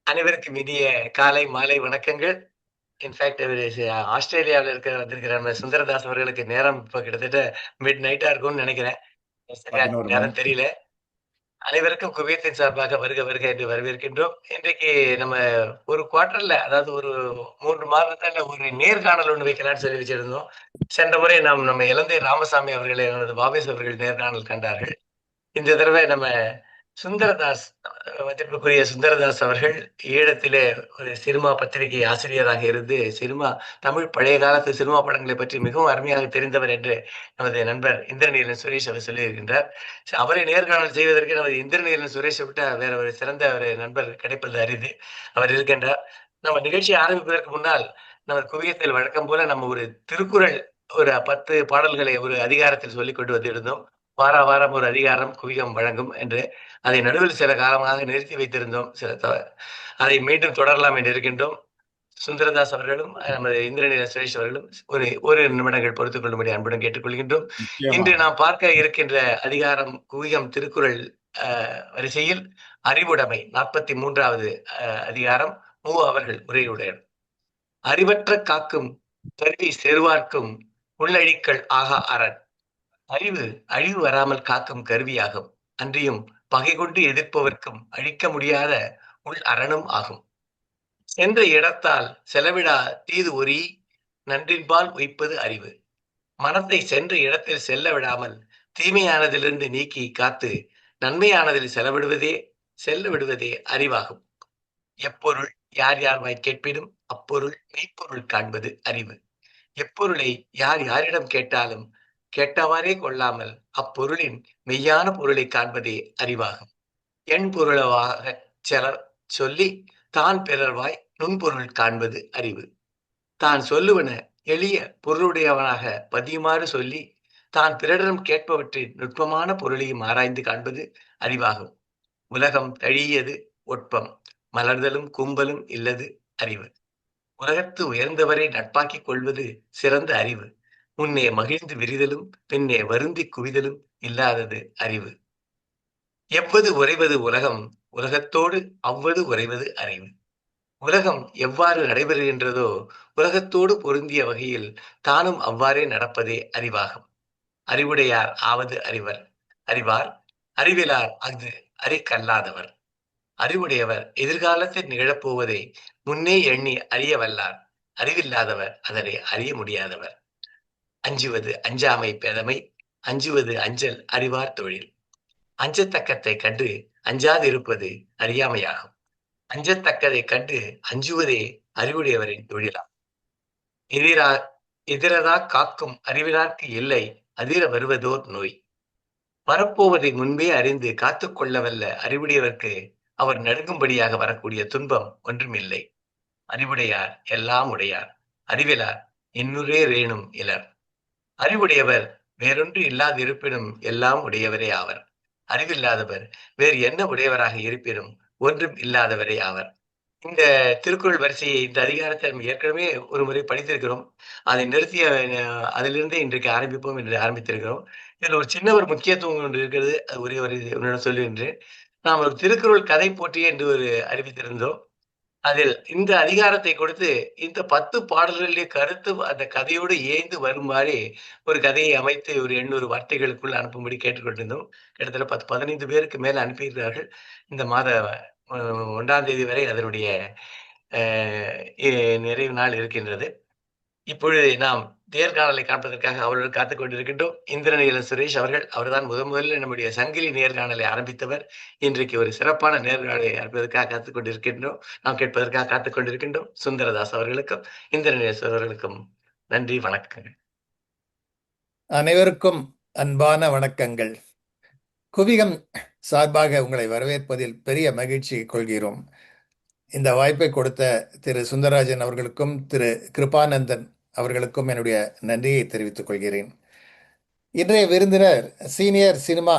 அனைவருக்கும் இனிய காலை, மாலை வணக்கங்கள். இன்ஃபாக்ட் இவரு ஆஸ்திரேலியாவுல வந்திருக்கிற நம்ம சுந்தரதாஸ் அவர்களுக்கு நேரம் இப்ப கிட்டத்தட்ட மிட் நைட்டா இருக்கும்னு நெனைக்கிறேன். சரியா 11 மணி. நேரம் தெரியல. அனைவருக்கும் குவைத்தின் சார்பாக வருக வருக என்று வரவேற்கின்றோம். இன்றைக்கு நம்ம ஒரு குவார்ட்டர்ல அதாவது ஒரு 3 மாதத்துல ஒரு நேர்காணல் ஒண்ணு வைக்கலாம்னு சொல்லி வச்சிருந்தோம். சென்ற முறை நம்ம இலந்தை ராமசாமி அவர்களை நமது பாபேஸ் அவர்கள் நேர்காணல் கண்டார்கள். இந்த தடவை நம்ம சுந்தரதாஸ் மதிப்புக்குரிய சுந்தரதாஸ் அவர்கள் ஈழத்திலே ஒரு சினிமா பத்திரிகை ஆசிரியராக இருந்து தமிழ் பழைய காலத்து சினிமா படங்களை பற்றி மிகவும் அருமையாக தெரிந்தவர் என்று நமது நண்பர் இந்திரநீலன் சுரேஷ் அவர் சொல்லியிருக்கின்றார். அவரை நேர்காணல் செய்வதற்கு நமது இந்திரநீலன் சுரேஷை விட்ட வேற ஒரு சிறந்த ஒரு நண்பர் கிடைப்பது அரிது. அவர் இருக்கின்றார். நம்ம நிகழ்ச்சியை ஆரம்பிப்பதற்கு முன்னால் நம்ம குவியத்தில் வழக்கம் போல நம்ம ஒரு திருக்குறள் ஒரு 10 பாடல்களை ஒரு அதிகாரத்தில் சொல்லிக் கொண்டு வந்திருந்தோம். வாரம் ஒரு அதிகாரம் குவியம் வழங்கும் என்று அதை நடுவில் சில காலமாக நிறுத்தி வைத்திருந்தோம். அதை மீண்டும் தொடரலாம் என்று இருக்கின்றோம். சுந்தரதாஸ் அவர்களும் நமது இந்திரநீல சுரேஷ் அவர்களும் ஒரு நிமிடங்கள் பொறுத்துக் கொள்ளும்படி அன்புடன் கேட்டுக்கொள்கின்றோம். இன்று நிச்சயமாக. நாம் பார்க்க இருக்கின்ற அதிகாரம் குவியம் திருக்குறள் வரிசையில் அறிவுடைமை 43வது அதிகாரம் அவர்கள் உரையுடையர். அறிவற்ற காக்கும் கருவி செருவார்க்கும் உள்ளழிக்கல் ஆகா அரண். அறிவு அழிவு வராமல் காக்கும் கருவியாகும். அன்றியும் பகை கொண்டு எதிர்ப்பவர்க்கும் அழிக்க முடியாத உள் அரணும் ஆகும். சென்ற இடத்தால் செலவிடா தீது ஒரி நன்றின்பால் உய்ப்பது அறிவு. மனத்தை சென்ற இடத்தில் செல்ல விடாமல் தீமையானதிலிருந்து நீக்கி காத்து நன்மையானதில் செல்ல விடுவதே அறிவாகும். எப்பொருள் யார் யார்வாய் கேட்பினும் அப்பொருள் மெய்ப்பொருள் காண்பது அறிவு. எப்பொருளை யார் யாரிடம் கேட்டாலும் கேட்டவாறே கொள்ளாமல் அப்பொருளின் மெய்யான பொருளை காண்பதே அறிவாகும். எண் பொருளவாக சிலர் சொல்லி தான் பிறர்வாய் நுண்பொருள் காண்பது அறிவு. தான் சொல்லுவன எளிய பொருளுடையவனாக பதியுமாறு சொல்லி தான் பிறரிடம் கேட்பவற்றின் நுட்பமான பொருளையும் ஆராய்ந்து காண்பது அறிவாகும். உலகம் தழியது ஒட்பம் மலர்தலும் கும்பலும் இல்லது அறிவு. உலகத்து உயர்ந்தவரை நட்பாக்கிக் கொள்வது சிறந்த அறிவு. முன்னே மகிழ்ந்து விரிதலும் பின்னே வருந்தி குவிதலும் இல்லாதது அறிவு. எவ்வது உறைவது உலகம் உலகத்தோடு அவ்வது உறைவது அறிவு. உலகம் எவ்வாறு நடைபெறுகின்றதோ உலகத்தோடு பொருந்திய வகையில் தானும் அவ்வாறே நடப்பதே அறிவாகும். அறிவுடையார் ஆவது அறிவார் அறிவிலார் அஃது அறிக்கல்லாதவர். அறிவுடையவர் எதிர்காலத்தில் நிகழப்போவதை முன்னே எண்ணி அறிய வல்லார். அறிவில்லாதவர் அதனை அறிய முடியாதவர். அஞ்சுவது அஞ்சாமை பேதமை. அஞ்சுவது அஞ்சல் அறிவார் தொழில். அஞ்சத்தக்கத்தை கண்டு அஞ்சாதிருப்பது அறியாமையாகும். அஞ்சத்தக்கதை கண்டு அஞ்சுவதே அறிவுடையவரின் தொழிலாகும். எதிரா எதிரதா காக்கும் அறிவிலார்க்கு இல்லை அதிர வருவதோர் நோய். வரப்போவதை முன்பே அறிந்து காத்துக் கொள்ளவல்ல அறிவுடையவர்க்கு அவர் நடுங்கும்படியாக வரக்கூடிய துன்பம் ஒன்றுமில்லை. அறிவுடையார் எல்லாம் உடையார். அறிவிலார் இன்னுரே ரேனும் இலர். அறிவுடையவர் வேறொன்று இல்லாதிருப்பினும் எல்லாம் உடையவரே ஆவர். அறிவில்லாதவர் வேறு என்ன உடையவராக இருப்பினும் ஒன்றும் இல்லாதவரே ஆவர். இந்த திருக்குறள் வரிசையை இந்த அதிகாரத்தை நம்ம ஏற்கனவே ஒரு முறை படித்திருக்கிறோம். அதை நிறுத்திய அதிலிருந்தே இன்றைக்கு ஆரம்பிப்போம் என்று ஆரம்பித்திருக்கிறோம். இதுல ஒரு சின்ன ஒரு முக்கியத்துவம் ஒன்று இருக்கிறது. அது ஒரே ஒரு உன்னிடம் சொல்லுகின்றேன். நாம் ஒரு திருக்குறள் கதை போட்டி என்று ஒரு அறிவித்திருந்தோம். அதில் இந்த அதிகாரத்தை கொடுத்து இந்த 10 பாடல்களிலே கருத்து அந்த கதையோடு இயைந்து வருமாறு ஒரு கதையை அமைத்து ஒரு 800 வார்த்தைகளுக்குள் அனுப்பும்படி கேட்டுக்கொண்டிருந்தோம். கிட்டத்தட்ட 10, 15 பேருக்கு மேல அனுப்பியிருக்கிறார்கள். இந்த மாத 1ஆம் தேதி வரை அதனுடைய அ எ நிறைவு நாள் இருக்கின்றது. இப்பொழுது நாம் நேர்காணலை காண்பதற்காக அவர்கள் காத்துக் கொண்டிருக்கின்றோம். இந்திரநீலன் சுரேஷ் அவர்தான் முதலில் நம்முடைய சங்கிலி நேர்காணலை ஆரம்பித்தவர். இன்றைக்கு ஒரு சிறப்பான நேர்காணலை அனுப்புவதற்காக காத்துக் கொண்டிருக்கின்றோம். நாம் கேட்பதற்காக காத்துக் கொண்டிருக்கின்றோம். சுந்தரதாஸ் அவர்களுக்கும், இந்திரநீலன் அவர்களுக்கும் நன்றி, வணக்கங்கள். அனைவருக்கும் அன்பான வணக்கங்கள். குவிகம் சார்பாக உங்களை வரவேற்பதில் பெரிய மகிழ்ச்சி கொள்கிறோம். இந்த வாய்ப்பை கொடுத்த திரு சுந்தரராஜன் அவர்களுக்கும் திரு கிருபானந்தன் அவர்களுக்கும் என்னுடைய நன்றியை தெரிவித்துக் கொள்கிறேன். இன்றைய விருந்தினர் சீனியர் சினிமா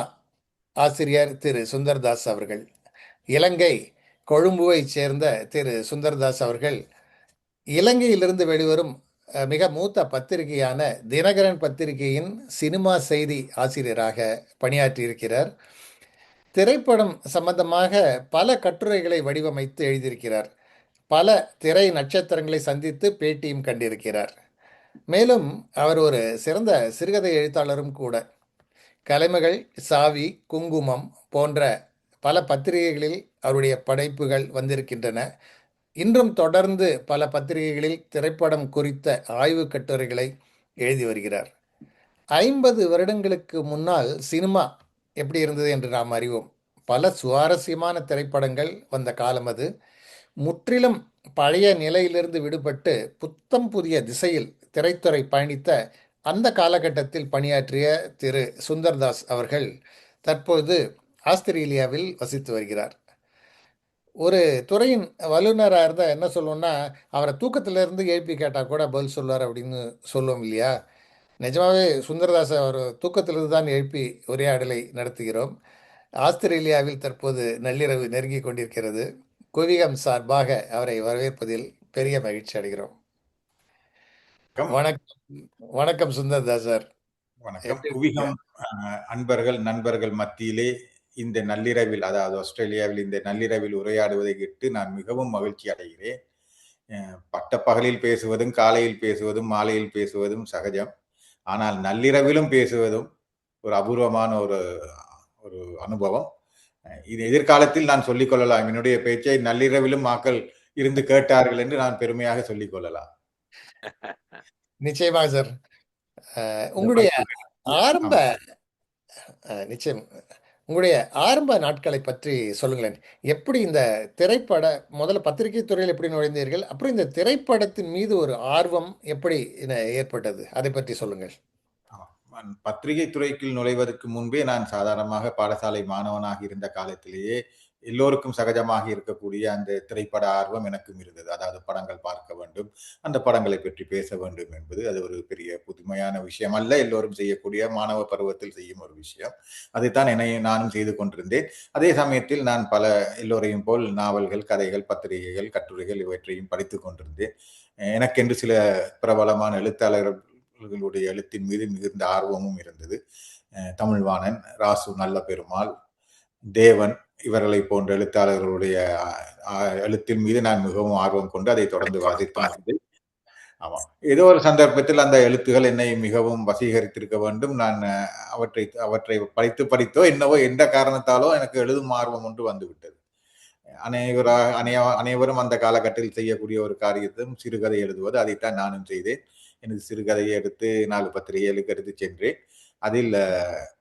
ஆசிரியர் திரு சுந்தர்தாஸ் அவர்கள். இலங்கை கொழும்புவைச் சேர்ந்த திரு சுந்தர்தாஸ் அவர்கள் இலங்கையிலிருந்து வெளிவரும் மிக மூத்த பத்திரிகையான தினகரன் பத்திரிகையின் சினிமா செய்தி ஆசிரியராக பணியாற்றியிருக்கிறார். திரைப்படம் சம்பந்தமாக பல கட்டுரைகளை வடிவமைத்து எழுதியிருக்கிறார். பல திரை நட்சத்திரங்களை சந்தித்து பேட்டியும் கண்டிருக்கிறார். மேலும் அவர் ஒரு சிறந்த சிறுகதை எழுத்தாளரும் கூட. கலைமகள், சாவி, குங்குமம் போன்ற பல பத்திரிகைகளில் அவருடைய படைப்புகள் வந்திருக்கின்றன. இன்றும் தொடர்ந்து பல பத்திரிகைகளில் திரைப்படம் குறித்த ஆய்வு கட்டுரைகளை எழுதி வருகிறார். 50 வருடங்களுக்கு முன்னால் சினிமா எப்படி இருந்தது என்று நாம் அறிவோம். பல சுவாரஸ்யமான திரைப்படங்கள் வந்த காலம் அது. முற்றிலும் பழைய நிலையிலிருந்து விடுபட்டு புத்தம் புதிய திசையில் திரைத்துறை பயணித்த அந்த காலகட்டத்தில் பணியாற்றிய திரு சுந்தர்தாஸ் அவர்கள் தற்போது ஆஸ்திரேலியாவில் வசித்து வருகிறார். ஒரு துறையின் வல்லுநராக இருந்தால் என்ன சொல்லுவோம்னா, அவரை தூக்கத்திலிருந்து எழுப்பி கேட்டால் கூட பதில் சொல்லுவார் அப்படின்னு சொல்லுவோம் இல்லையா? நிஜமாவே சுந்தரதாஸ் அவர் தூக்கத்திலிருந்து தான் எழுப்பி உரையாடலை நடத்துகிறோம். ஆஸ்திரேலியாவில் தற்போது நள்ளிரவு நெருங்கி கொண்டிருக்கிறது. குவிகம் சார்பாக அவரை வரவேற்பதில் பெரிய மகிழ்ச்சி அடைகிறோம். வணக்கம். வணக்கம் சுந்தரதாஸ் சார். வணக்கம். குவிகம் அன்பர்கள் நண்பர்கள் மத்தியிலே இந்த நள்ளிரவில், அதாவது ஆஸ்திரேலியாவில் இந்த நள்ளிரவில் உரையாடுவதை கேட்டு நான் மிகவும் மகிழ்ச்சி அடைகிறேன். பட்டப்பகலில் பேசுவதும் காலையில் பேசுவதும் மாலையில் பேசுவதும் சகஜம். ஆனால் நள்ளிரவிலும் பேசுவதும் ஒரு அபூர்வமான ஒரு அனுபவம். இது எதிர்காலத்தில் நான் சொல்லிக் கொள்ளலாம். என்னுடைய பேச்சை நள்ளிரவிலும் மக்கள் இருந்து கேட்டார்கள் என்று நான் பெருமையாக சொல்லிக் கொள்ளலாம். நிச்சயமாக சார். உங்களுடைய ஆரம்ப நிச்சயம் உங்களுடைய ஆரம்ப நாட்களை பற்றி சொல்லுங்களேன். எப்படி இந்த முதல்ல பத்திரிகை துறையில் எப்படி நுழைந்தீர்கள், அப்புறம் இந்த திரைப்படத்தின் மீது ஒரு ஆர்வம் எப்படி ஏற்பட்டது, அதை பற்றி சொல்லுங்கள். பத்திரிகை துறைக்குள் நுழைவதற்கு முன்பே நான் சாதாரணமாக பாடசாலை மாணவனாக இருந்த காலத்திலேயே எல்லோருக்கும் சகஜமாக இருக்கக்கூடிய அந்த திரைப்பட ஆர்வம் எனக்கும் இருந்தது. அதாவது படங்கள் பார்க்க வேண்டும், அந்த படங்களை பற்றி பேச வேண்டும் என்பது அது ஒரு பெரிய புதுமையான விஷயம் அல்ல. எல்லோரும் செய்யக்கூடிய மாணவ பருவத்தில் செய்யும் ஒரு விஷயம். அதைத்தான் நானும் செய்து கொண்டிருந்தேன். அதே சமயத்தில் நான் எல்லோரையும் போல் நாவல்கள், கதைகள், பத்திரிகைகள், கட்டுரைகள் இவற்றையும் படித்துக் கொண்டிருந்தேன். எனக்கென்று சில பிரபலமான எழுத்தாளர்களுடைய எழுத்தின் மீது மிகுந்த ஆர்வமும் இருந்தது. தமிழ்வாணன், ராசு நல்ல பெருமாள், தேவன் இவர்களை போன்ற எழுத்தாளர்களுடைய எழுத்தின் மீது நான் மிகவும் ஆர்வம் கொண்டு அதை தொடர்ந்து வாசித்து வந்தேன். ஆமா, ஏதோ ஒரு சந்தர்ப்பத்தில் அந்த எழுத்துகள் என்னை மிகவும் வசீகரித்திருக்க வேண்டும். நான் அவற்றை படித்தோ என்னவோ எந்த காரணத்தாலோ எனக்கு எழுதும் ஆர்வம் ஒன்று வந்துவிட்டது. அனைவரும் அந்த காலகட்டத்தில் செய்யக்கூடிய ஒரு காரியத்தும் சிறுகதை எழுதுவது. அதைத்தான் நானும் செய்தேன். எனது சிறுகதையை எடுத்து 4 பத்திரிகைகளுக்கு எடுத்து சென்றேன். அதில்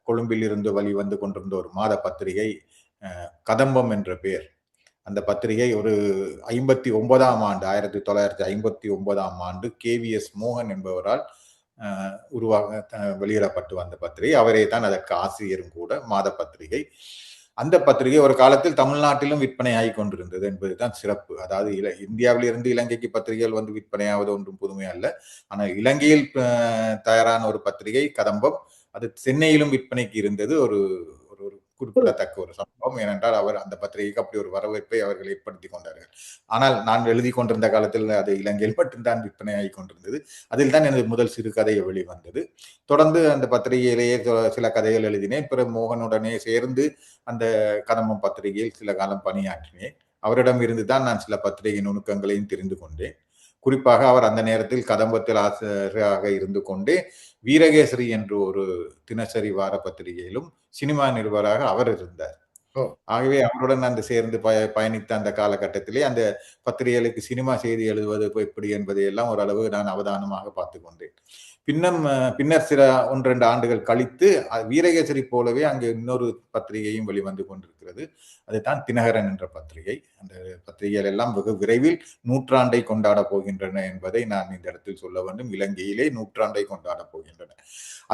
கொழும்பில் இருந்து வந்து கொண்டிருந்த ஒரு மாத பத்திரிகை கதம்பம் என்ற பெயர். அந்த பத்திரிகை ஒரு 1959 ஆண்டு KVS மோகன் என்பவரால் வெளியிடப்பட்டு வந்த பத்திரிகை. அவரே தான் அதற்கு ஆசிரியரும் கூட. மாத பத்திரிகை. அந்த பத்திரிகை ஒரு காலத்தில் தமிழ்நாட்டிலும் விற்பனை ஆகி கொண்டிருந்தது என்பதுதான் சிறப்பு. அதாவது இந்தியாவில் இருந்து இலங்கைக்கு பத்திரிகைகள் வந்து விற்பனையாவது ஒன்றும் புதுமை அல்ல. ஆனால் இலங்கையில் தயாரான ஒரு பத்திரிகை கதம்பம், அது சென்னையிலும் விற்பனைக்கு இருந்தது. ஒரு குறிப்பிடத்தக்க ஒரு சம்பவம். ஏனென்றால் அந்த பத்திரிகைக்கு அப்படி ஒரு வரவேற்பை அவர்கள் ஏற்படுத்தி கொண்டார்கள். ஆனால் நான் எழுதி கொண்டிருந்த காலத்தில் அது இலங்கையில் மட்டும்தான் விற்பனை ஆகி கொண்டிருந்தது. அதில் தான் எனது முதல் சிறுகதை வெளிவந்தது. தொடர்ந்து அந்த பத்திரிகையிலேயே சில கதைகள் எழுதினேன். பிறகு மோகனுடனே சேர்ந்து அந்த கதம்பம் பத்திரிகையில் சில காலம் பணியாற்றினேன். அவரிடம் இருந்து தான் நான் சில பத்திரிகை நுணுக்கங்களையும் தெரிந்து கொண்டேன். குறிப்பாக அவர் அந்த நேரத்தில் கதம்பத்தில் ஆசிரியராக இருந்து கொண்டே வீரகேசரி என்ற ஒரு தினசரி வார பத்திரிகையிலும் சினிமா நிருபராக அவர் இருந்தார். ஆகவே அவருடன் அந்த சேர்ந்து பயணித்த அந்த காலகட்டத்திலே அந்த பத்திரிகைகளுக்கு சினிமா செய்தி எழுதுவது எப்படி என்பதை எல்லாம் ஓரளவு நான் அவதானமாக பார்த்து கொண்டேன். பின்னர் சில 1-2 ஆண்டுகள் கழித்து வீரகேசரி போலவே அங்கே இன்னொரு பத்திரிகையும் வெளிவந்து கொண்டிருக்கிறது. அதுதான் தினகரன் என்ற பத்திரிகை. அந்த பத்திரிகைகள் எல்லாம் வெகு விரைவில் 100 கொண்டாட போகின்றன என்பதை நான் இந்த இடத்தில் சொல்ல வேண்டும். இலங்கையிலே 100 கொண்டாட போகின்றன.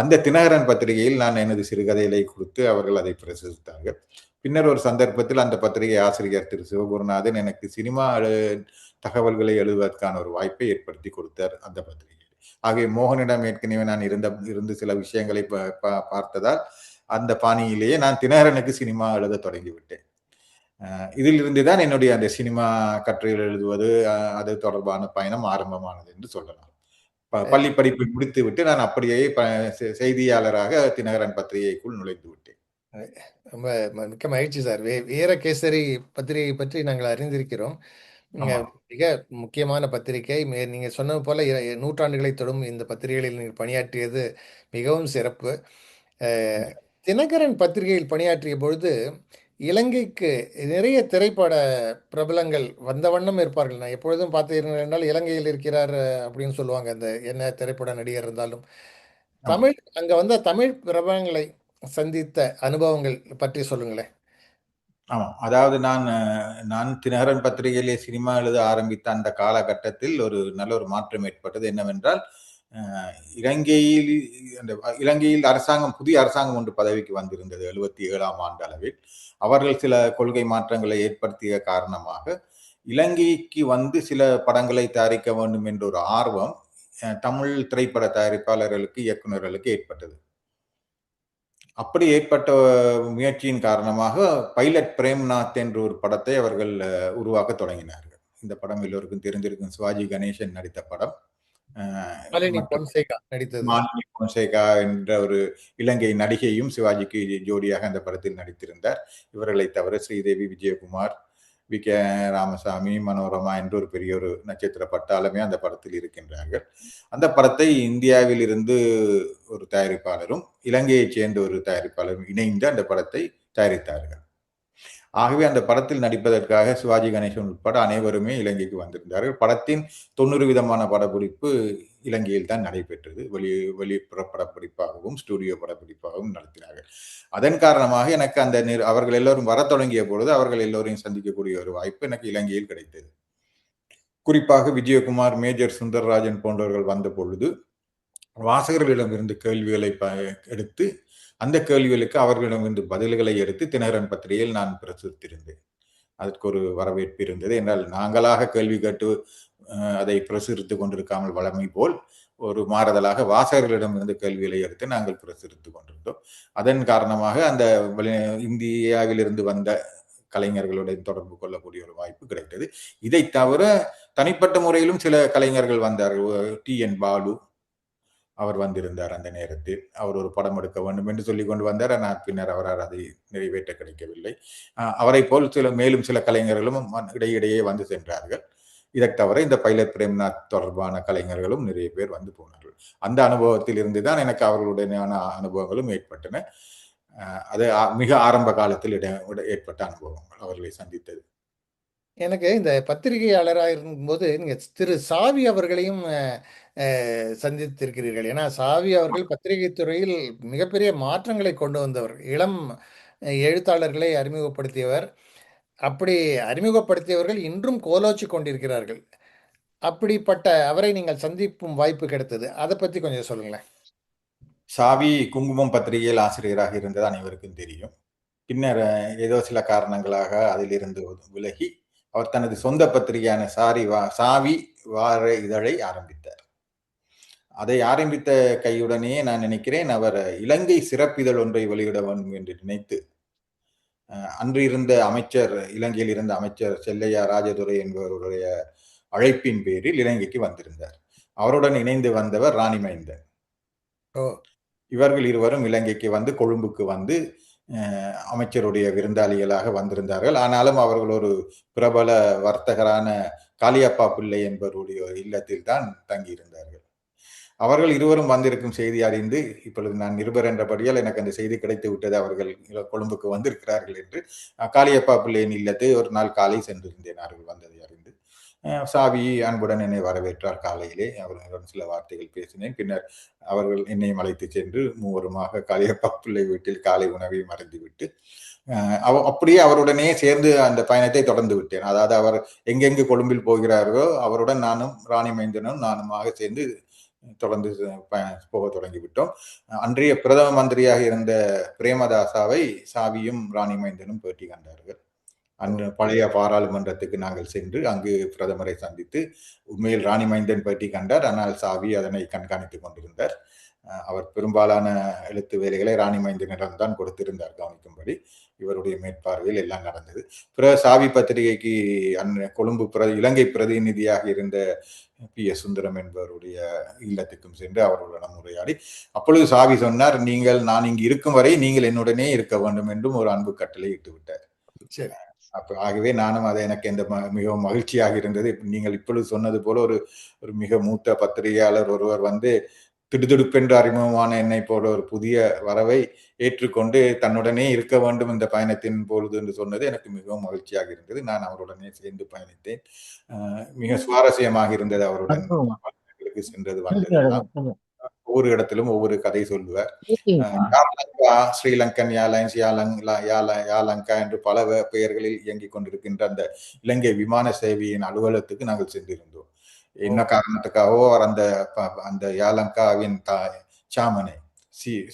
அந்த தினகரன் பத்திரிகையில் நான் எனது சிறுகதைகளை கொடுத்து அவர்கள் அதை பிரசுரித்தார்கள். பின்னர் ஒரு சந்தர்ப்பத்தில் அந்த பத்திரிகை ஆசிரியர் திரு சிவகுருநாதன் எனக்கு சினிமா தகவல்களை எழுதுவதற்கான ஒரு வாய்ப்பை ஏற்படுத்தி கொடுத்தார் அந்த பத்திரிகை. ஆகிய மோகனிடம் ஏற்கனவே நான் இருந்து சில விஷயங்களை பார்த்ததால் அந்த பாணியிலேயே நான் தினகரனுக்கு சினிமா எழுத தொடங்கிவிட்டேன். இதில் இருந்துதான் என்னுடைய அந்த சினிமா கட்டுரைகள் எழுதுவது அது தொடர்பான பயணம் ஆரம்பமானது என்று சொல்லலாம். பள்ளி படிப்பை முடித்து விட்டு நான் அப்படியே செய்தியாளராக தினகரன் பத்திரிகைக்குள் நுழைந்து விட்டேன். ரொம்ப மிக்க மகிழ்ச்சி சார். வீரகேசரி பத்திரிகை பற்றி நாங்கள் அறிந்திருக்கிறோம். ஆமா. மிக முக்கியமான பத்திரிகை. நீங்க சொன்னது போல நூற்றாண்டுகளை தொடும் இந்த பத்திரிகைகளில் நீங்கள் பணியாற்றியது மிகவும் சிறப்பு. தினகரன் பத்திரிகையில் பணியாற்றிய பொழுது இலங்கைக்கு நிறைய திரைப்பட பிரபலங்கள் வந்த வண்ணம் இருப்பார்கள். நான் எப்பொழுதும் பார்த்தீர்கள் என்றால் இலங்கையில் இருக்கிறார் அப்படின்னு சொல்லுவாங்க. அந்த என்ன திரைப்பட நடிகர் இருந்தாலும். ஆமா. அங்க வந்த தமிழ் பிரபலங்களை சந்தித்த அனுபவங்கள் பற்றி சொல்லுங்களேன். ஆமா. அதாவது நான் தினகரன் பத்திரிகையிலே சினிமா எழுத ஆரம்பித்த அந்த காலகட்டத்தில் ஒரு நல்ல ஒரு மாற்றம் ஏற்பட்டது. என்னவென்றால், இலங்கையில் இலங்கையில் புதிய அரசாங்கம் ஒன்று பதவிக்கு வந்திருந்தது 77ஆம் ஆண்டு அளவில். அவர்கள் சில கொள்கை மாற்றங்களை ஏற்படுத்திய காரணமாக இலங்கைக்கு வந்து சில படங்களை தயாரிக்க வேண்டும் என்ற ஒரு ஆர்வம் தமிழ் திரைப்பட தயாரிப்பாளர்களுக்கு, இயக்குநர்களுக்கு ஏற்பட்டது. அப்படி ஏற்பட்ட முயற்சியின் காரணமாக பைலட் பிரேம்நாத் என்ற ஒரு படத்தை அவர்கள் உருவாக்க தொடங்கினார்கள். இந்த படம் எல்லோருக்கும் தெரிந்திருக்கும். சிவாஜி கணேசன் நடித்த படம். மாலினி பொன்சேகா நடித்தது. மாலினி பொன்சேகா என்ற ஒரு இலங்கை நடிகையும் சிவாஜிக்கு ஜோடியாக அந்த படத்தில் நடித்திருந்தார். இவர்களை தவிர ஸ்ரீதேவி, விஜயகுமார், வி கே ராமசாமி, மனோரமா என்று ஒரு பெரிய ஒரு நட்சத்திர பட்டாளமே அந்த படத்தில் இருக்கின்றார்கள். அந்த படத்தை இந்தியாவில் இருந்து ஒரு தயாரிப்பாளரும் இலங்கையைச் சேர்ந்த ஒரு தயாரிப்பாளரும் இணைந்து அந்த படத்தை தயாரித்தார்கள். ஆகவே அந்த படத்தில் நடிப்பதற்காக சிவாஜி கணேசன் உட்பட அனைவருமே இலங்கைக்கு வந்திருந்தார்கள். படத்தின் 90% படப்பிடிப்பு இலங்கையில் தான் நடைபெற்றது. வெளிப்புற படப்பிடிப்பாகவும் ஸ்டுடியோ படப்பிடிப்பாகவும் நடத்தினார்கள். அதன் காரணமாக எனக்கு அவர்கள் எல்லோரும் வர தொடங்கிய பொழுது அவர்கள் எல்லோரையும் சந்திக்கக்கூடிய ஒரு வாய்ப்பு எனக்கு இலங்கையில் கிடைத்தது. குறிப்பாக விஜயகுமார், மேஜர் சுந்தரராஜன் போன்றவர்கள் வந்த பொழுது வாசகர்களிடமிருந்து கேள்விகளை எடுத்து அந்த கேள்விகளுக்கு அவர்களிடமிருந்து பதில்களை எடுத்து தினகரன் பத்திரிகையில் நான் பிரசுரித்திருந்தேன். அதற்கு ஒரு வரவேற்பு இருந்தது. என்றால் நாங்களாக கேள்வி கேட்டு அதை பிரசுரித்துக் கொண்டிருக்காமல் வழமை போல் ஒரு மாறுதலாக வாசகர்களிடமிருந்து கேள்விகளை எடுத்து நாங்கள் பிரசுரித்துக் கொண்டிருந்தோம். அதன் காரணமாக அந்த இந்தியாவிலிருந்து வந்த கலைஞர்களுடன் தொடர்பு கொள்ளக்கூடிய ஒரு வாய்ப்பு கிடைத்தது. இதை தவிர தனிப்பட்ட முறையிலும் சில கலைஞர்கள் வந்தார்கள். டி.என். பாலு அவர் வந்திருந்தார். அந்த நேரத்தில் அவர் ஒரு படம் எடுக்க வேண்டும் என்று சொல்லிக் கொண்டு வந்தார். ஆனால் பின்னர் அவரால் அதை நிறைவேற்ற கிடைக்கவில்லை. அவரை போல் மேலும் சில கலைஞர்களும் இடையிடையே வந்து சென்றார்கள். இதை தவிர இந்த பைலட் பிரேம்நாத் தொடர்பான கலைஞர்களும் நிறைய பேர் வந்து போனார்கள். அந்த அனுபவத்தில் இருந்துதான் எனக்கு அவர்களுடனான அனுபவங்களும் ஏற்பட்டன. அது மிக ஆரம்ப காலத்தில் ஏற்பட்ட அனுபவங்கள் அவர்களை சந்தித்தது. எனக்கு இந்த பத்திரிகையாளராக இருக்கும்போது நீங்க திரு சாவி அவர்களையும் சந்தித்திருக்கிறீர்கள். ஏன்னா சாவி அவர்கள் பத்திரிகை துறையில் மிகப்பெரிய மாற்றங்களை கொண்டு வந்தவர். இளம் எழுத்தாளர்களை அறிமுகப்படுத்தியவர். அப்படி அறிமுகப்படுத்தியவர்கள் இன்றும் கோலோச்சி கொண்டிருக்கிறார்கள். அப்படிப்பட்ட அவரை நீங்கள் சந்திக்கும் வாய்ப்பு கிடைத்தது. அதை பத்தி கொஞ்சம் சொல்லுங்களேன். சாவி குங்குமம் பத்திரிகையில் ஆசிரியராக இருந்தது அனைவருக்கும் தெரியும். பின்னர் ஏதோ சில காரணங்களாக அதிலிருந்து விலகி அவர் தனது சொந்த பத்திரிகையான சாவி வார இதழை ஆரம்பித்தார். அதை ஆரம்பித்த கையுடனே நான் நினைக்கிறேன் அவர் இலங்கை சிறப்பிதழ் ஒன்றை வெளியிட வேண்டும் என்று நினைத்து அன்று இருந்த இலங்கையில் இருந்த அமைச்சர் செல்லையா ராஜதுரை என்பவருடைய அழைப்பின் பேரில் இலங்கைக்கு வந்திருந்தார். அவருடன் இணைந்து வந்தவர் ராணி மைந்தன். இவர்கள் இருவரும் இலங்கைக்கு வந்து கொழும்புக்கு வந்து அமைச்சருடைய விருந்தாளிகளாக வந்திருந்தார்கள். ஆனாலும் அவர்கள் ஒரு பிரபல வர்த்தகரான காளியப்பா பிள்ளை என்பவருடைய இல்லத்தில் தான் தங்கியிருந்தார்கள். அவர்கள் இருவரும் வந்திருக்கும் செய்தி அறிந்து, இப்பொழுது நான் நிருபர் என்றபடியால் எனக்கு அந்த செய்தி கிடைத்து விட்டது, அவர்கள் கொழும்புக்கு வந்திருக்கிறார்கள் என்று காளியப்பா பிள்ளையின் இல்லத்தை ஒரு நாள் காலை சென்றிருந்தேன். அவர்கள் வந்ததை அறிந்து சாவி அன்புடன் என்னை வரவேற்றார். காலையிலே அவர்களுடன் சில வார்த்தைகள் பேசினேன். பின்னர் அவர்கள் என்னையும் அழைத்து சென்று மூவருமாக காளியப்பா பிள்ளை வீட்டில் காலை உணவையும் மறந்துவிட்டு அப்படியே அவருடனே சேர்ந்து அந்த பயணத்தை தொடர்ந்து விட்டேன். அதாவது அவர் எங்கெங்கு கொழும்பில் போகிறாரோ அவருடன் நானும் ராணி மைந்தனும் நானுமாக சேர்ந்து தொடர்ந்து போக தொடங்கிவிட்டோம். அன்றைய பிரதம மந்திரியாக இருந்த பிரேமதாசாவை சாவியும் ராணி மைந்தனும் பேட்டி கண்டார்கள். அன்று பழைய பாராளுமன்றத்துக்கு நாங்கள் சென்று அங்கு பிரதமரை சந்தித்து உண்மையில் ராணி மைந்தன் பேட்டி கண்டார். ஆனால் சாவி அதனை கண்காணித்துக் கொண்டிருந்தார். அவர் பெரும்பாலான எழுத்து வேலைகளை ராணி மைந்தனிடம் தான் கொடுத்திருந்தார் கவனிக்கும்படி. இவருடைய மேற்பார்வையில் எல்லாம் நடந்தது. பிறகு சாவி பத்திரிகைக்கு கொழும்பு இலங்கை பிரதிநிதியாக இருந்த PS சுந்தரம் என்பவருடைய இல்லத்துக்கும் சென்று அவர்களுடன் உரையாடி, அப்பொழுது சாவி சொன்னார், நான் இங்கு இருக்கும் வரை நீங்கள் என்னுடனே இருக்க வேண்டும் என்றும் ஒரு அன்பு கட்டளை இட்டு விட்டார். ஆகவே நானும் அதை எனக்கு மிகவும் மகிழ்ச்சியாக இருந்தது. நீங்கள் இப்பொழுது சொன்னது போல ஒரு மிக மூத்த பத்திரிகையாளர் ஒருவர் திடுதிடுப்பென்று அறிமுகமான என்னை போல ஒரு புதிய வரவை ஏற்றுக்கொண்டு தன்னுடனே இருக்க வேண்டும் இந்த பயணத்தின் பொழுது என்று சொன்னது எனக்கு மிகவும் மகிழ்ச்சியாக இருந்தது. நான் அவருடனே சேர்ந்து பயணித்தேன். மிக சுவாரஸ்யமாக இருந்தது அவருடன் சென்றது வந்தது. ஒவ்வொரு இடத்திலும் ஒவ்வொரு கதை சொல்லுவார். ஸ்ரீலங்கன் ஏர்லைன்ஸ், யாலங்கா என்று பல பெயர்களில் இயங்கிக் கொண்டிருக்கின்ற அந்த இலங்கை விமான சேவையின் அலுவலகத்துக்கு நாங்கள் சென்றிருந்தோம். என்ன காரணத்துக்காகவோ அவர் அந்த யாலங்காவின்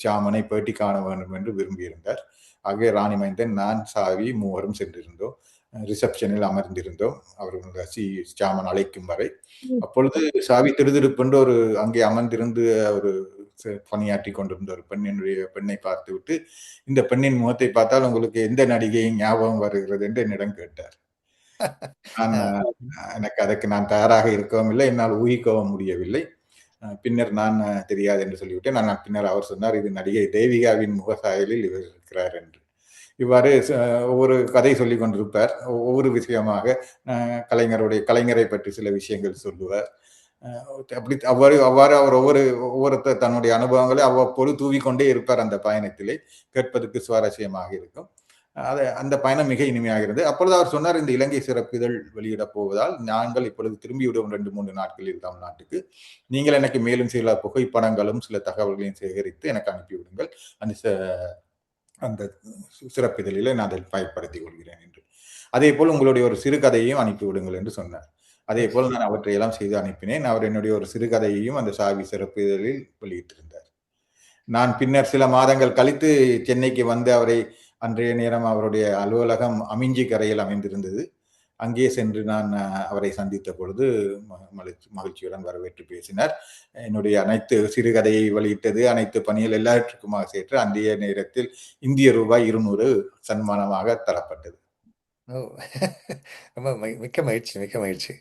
சாமனை பேட்டி காண வேண்டும் என்று விரும்பியிருந்தார். ஆகவே ராணி மைந்தன், நான், சாவி மூவரும் சென்றிருந்தோம். ரிசப்ஷனில் அமர்ந்திருந்தோம் அவர்கள் சாமன் அழைக்கும் வரை. அப்பொழுது சாவி திடுதிடுப்பென்று அங்கே அமர்ந்திருந்து ஒரு பணியாற்றி கொண்டிருந்த ஒரு பெண்ணை பார்த்து விட்டு, இந்த பெண்ணின் முகத்தை பார்த்தால் உங்களுக்கு எந்த நடிகையும் ஞாபகம் வருகிறது என்று என்னிடம் கேட்டார். எனக்கு அதற்கு நான் தயாராக இருக்கவும் இல்லை, என்னால் ஊகிக்கவும் முடியவில்லை. பின்னர் நான் தெரியாது என்று சொல்லிவிட்டேன். பின்னர் அவர் சொன்னார், இது நடிகை தேவிகாவின் முகசாயலில் இவர் இருக்கிறார் என்று. இவ்வாறு ஒவ்வொரு கதை சொல்லிக் கொண்டிருப்பார். ஒவ்வொரு விஷயமாக கலைஞரை பற்றி சில விஷயங்கள் சொல்லுவார். அவ்வாறு அவர் ஒவ்வொருத்தர் தன்னுடைய அனுபவங்களை அவ்வப்போது தூவிக்கொண்டே இருப்பார். அந்த பயணத்திலே கேட்பதற்கு சுவாரஸ்யமாக இருக்கும். அந்த பயணம் மிக இனிமையாக இருந்தது. அப்பொழுது அவர் சொன்னார், இந்த இலங்கை சிறப்பிதழ் வெளியிடப் போவதால் நாங்கள் இப்பொழுது திரும்பிவிடுவோம் 2-3 நாட்களில் தமிழ்நாட்டுக்கு. நீங்கள் எனக்கு மேலும் சில புகைப்படங்களும் சில தகவல்களையும் சேகரித்து எனக்கு அனுப்பிவிடுங்கள். அந்த சிறப்பிதழில் நான் அதை பயன்படுத்திக் கொள்கிறேன் என்று. அதே போல் உங்களுடைய ஒரு சிறுகதையையும் அனுப்பிவிடுங்கள் என்று சொன்னார். அதே போல் நான் அவற்றையெல்லாம் செய்து அனுப்பினேன். அவர் என்னுடைய ஒரு சிறுகதையையும் அந்த சாவி சிறப்பிதழில் வெளியிட்டிருந்தார். நான் பின்னர் சில மாதங்கள் கழித்து சென்னைக்கு வந்து அன்றைய நேரம் அவருடைய அலுவலகம் அமிஞ்சி கரையில் அமைந்திருந்தது. அங்கே சென்று நான் அவரை சந்தித்த பொழுது மகிழ்ச்சியுடன் வரவேற்று பேசினார். என்னுடைய அனைத்து சிறுகதையை வெளியிட்டது, அனைத்து பணிகள் எல்லாவற்றுக்குமாக சேர்த்து அன்றைய நேரத்தில் இந்திய ரூபாய் 200 சன்மானமாக தரப்பட்டது. ரொம்ப மிக்க மகிழ்ச்சி.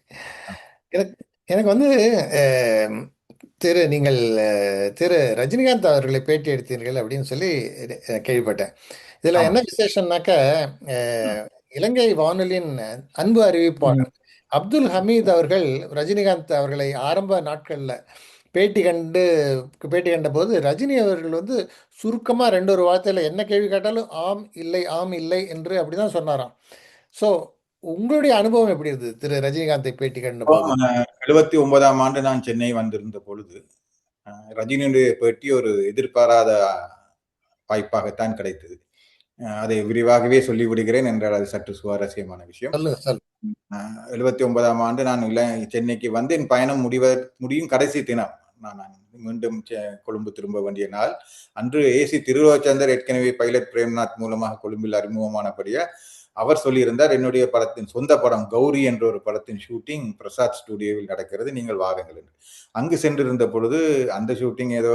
எனக்கு வந்து நீங்கள் திரு ரஜினிகாந்த் அவர்களை பேட்டி எடுத்தீர்கள் அப்படின்னு சொல்லி கேள்விப்பட்டேன். இதுல என்ன விசேஷம்னாக்க, இலங்கை வானொலியின் அன்பு அறிவிப்பாளர் அப்துல் ஹமீத் அவர்கள் ரஜினிகாந்த் அவர்களை ஆரம்ப நாட்கள்ல பேட்டி கண்ட போது ரஜினி அவர்கள் வந்து சுருக்கமா 2-1 வார்த்தையில என்ன கேள்வி கேட்டாலும் ஆம் இல்லை என்று அப்படிதான் சொன்னாராம். சோ உங்களுடைய அனுபவம் எப்படி இருந்தது திரு ரஜினிகாந்தை பேட்டி கண்ட போது? 79ஆம் ஆண்டு நான் சென்னை வந்திருந்த பொழுது ரஜினியுடைய பேட்டி ஒரு எதிர்பாராத வாய்ப்பாகத்தான் கிடைத்தது. அதை விரிவாகவே சொல்லிவிடுகிறேன் என்றால் அது சற்று சுவாரஸ்யமான விஷயம். 79ஆம் ஆண்டு நான் சென்னைக்கு வந்து என் பயணம் முடியும் கடைசி தினம். நான் மீண்டும் கொழும்பு திரும்ப வேண்டிய நாள் அன்று AC திருரோச்சந்தர் ஏற்கனவே பைலட் பிரேம்நாத் மூலமாக கொழும்பில் அறிமுகமானபடியா அவர் சொல்லியிருந்தார், என்னுடைய படத்தின் சொந்த படம் கௌரி என்ற ஒரு படத்தின் ஷூட்டிங் பிரசாத் ஸ்டுடியோவில் நடக்கிறது, நீங்கள் வாருங்கள் என்று. அங்கு சென்றிருந்த பொழுது அந்த ஷூட்டிங் ஏதோ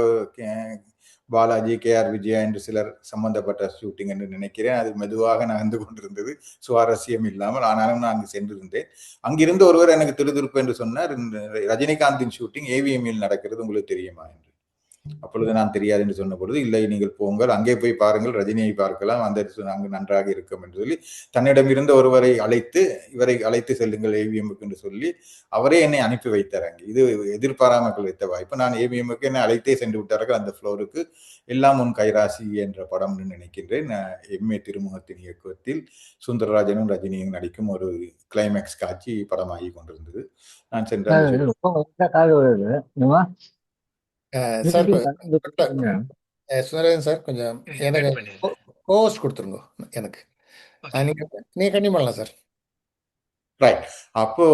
பாலாஜி, KR விஜயா என்று சிலர் சம்பந்தப்பட்ட ஷூட்டிங் என்று நினைக்கிறேன். அது மெதுவாக நகர்ந்து கொண்டிருந்தது, சுவாரஸ்யம் இல்லாமல். ஆனாலும் நான் அங்கு சென்றிருந்தேன். அங்கிருந்து ஒருவர் எனக்கு திருதிருப்பு என்று சொன்னார், ரஜினிகாந்தின் ஷூட்டிங் AVMயில் நடக்கிறது, உங்களுக்கு தெரியுமா என்று. அப்பொழுது நான் தெரியாது என்று சொன்ன பொழுது, இல்லை நீங்கள் போங்கள், அங்கே போய் பாருங்கள், ரஜினியை பார்க்கலாம், அங்கு நன்றாக இருக்கும் என்று சொல்லி தன்னிடம் இருந்த ஒருவரை இவரை அழைத்து செல்லுங்கள் AVMக்கு என்று சொல்லி அவரே என்னை அனுப்பி வைத்தார். அங்கே இது எதிர்பாராமல் வைத்த வாய்ப்பு. நான் AVMக்கு என்னை அழைத்தே சென்று விட்டார்கள் அந்த ஃப்ளோருக்கு. எல்லாம் உன் கைராசி என்ற படம் நினைக்கின்றேன். MA திருமுகத்தின் இயக்கத்தில் சுந்தரராஜனும் ரஜினியும் நடிக்கும் ஒரு கிளைமேக்ஸ் காட்சி படமாகி கொண்டிருந்தது. நான் சென்ற சுந்தரன் சார் கொஞ்சம் எனக்கு கோஸ்ட் கொடுத்துருங்க, எனக்கு நீங்க கண்டிப்பா பண்ணலாம் சார். ரைட். அப்போ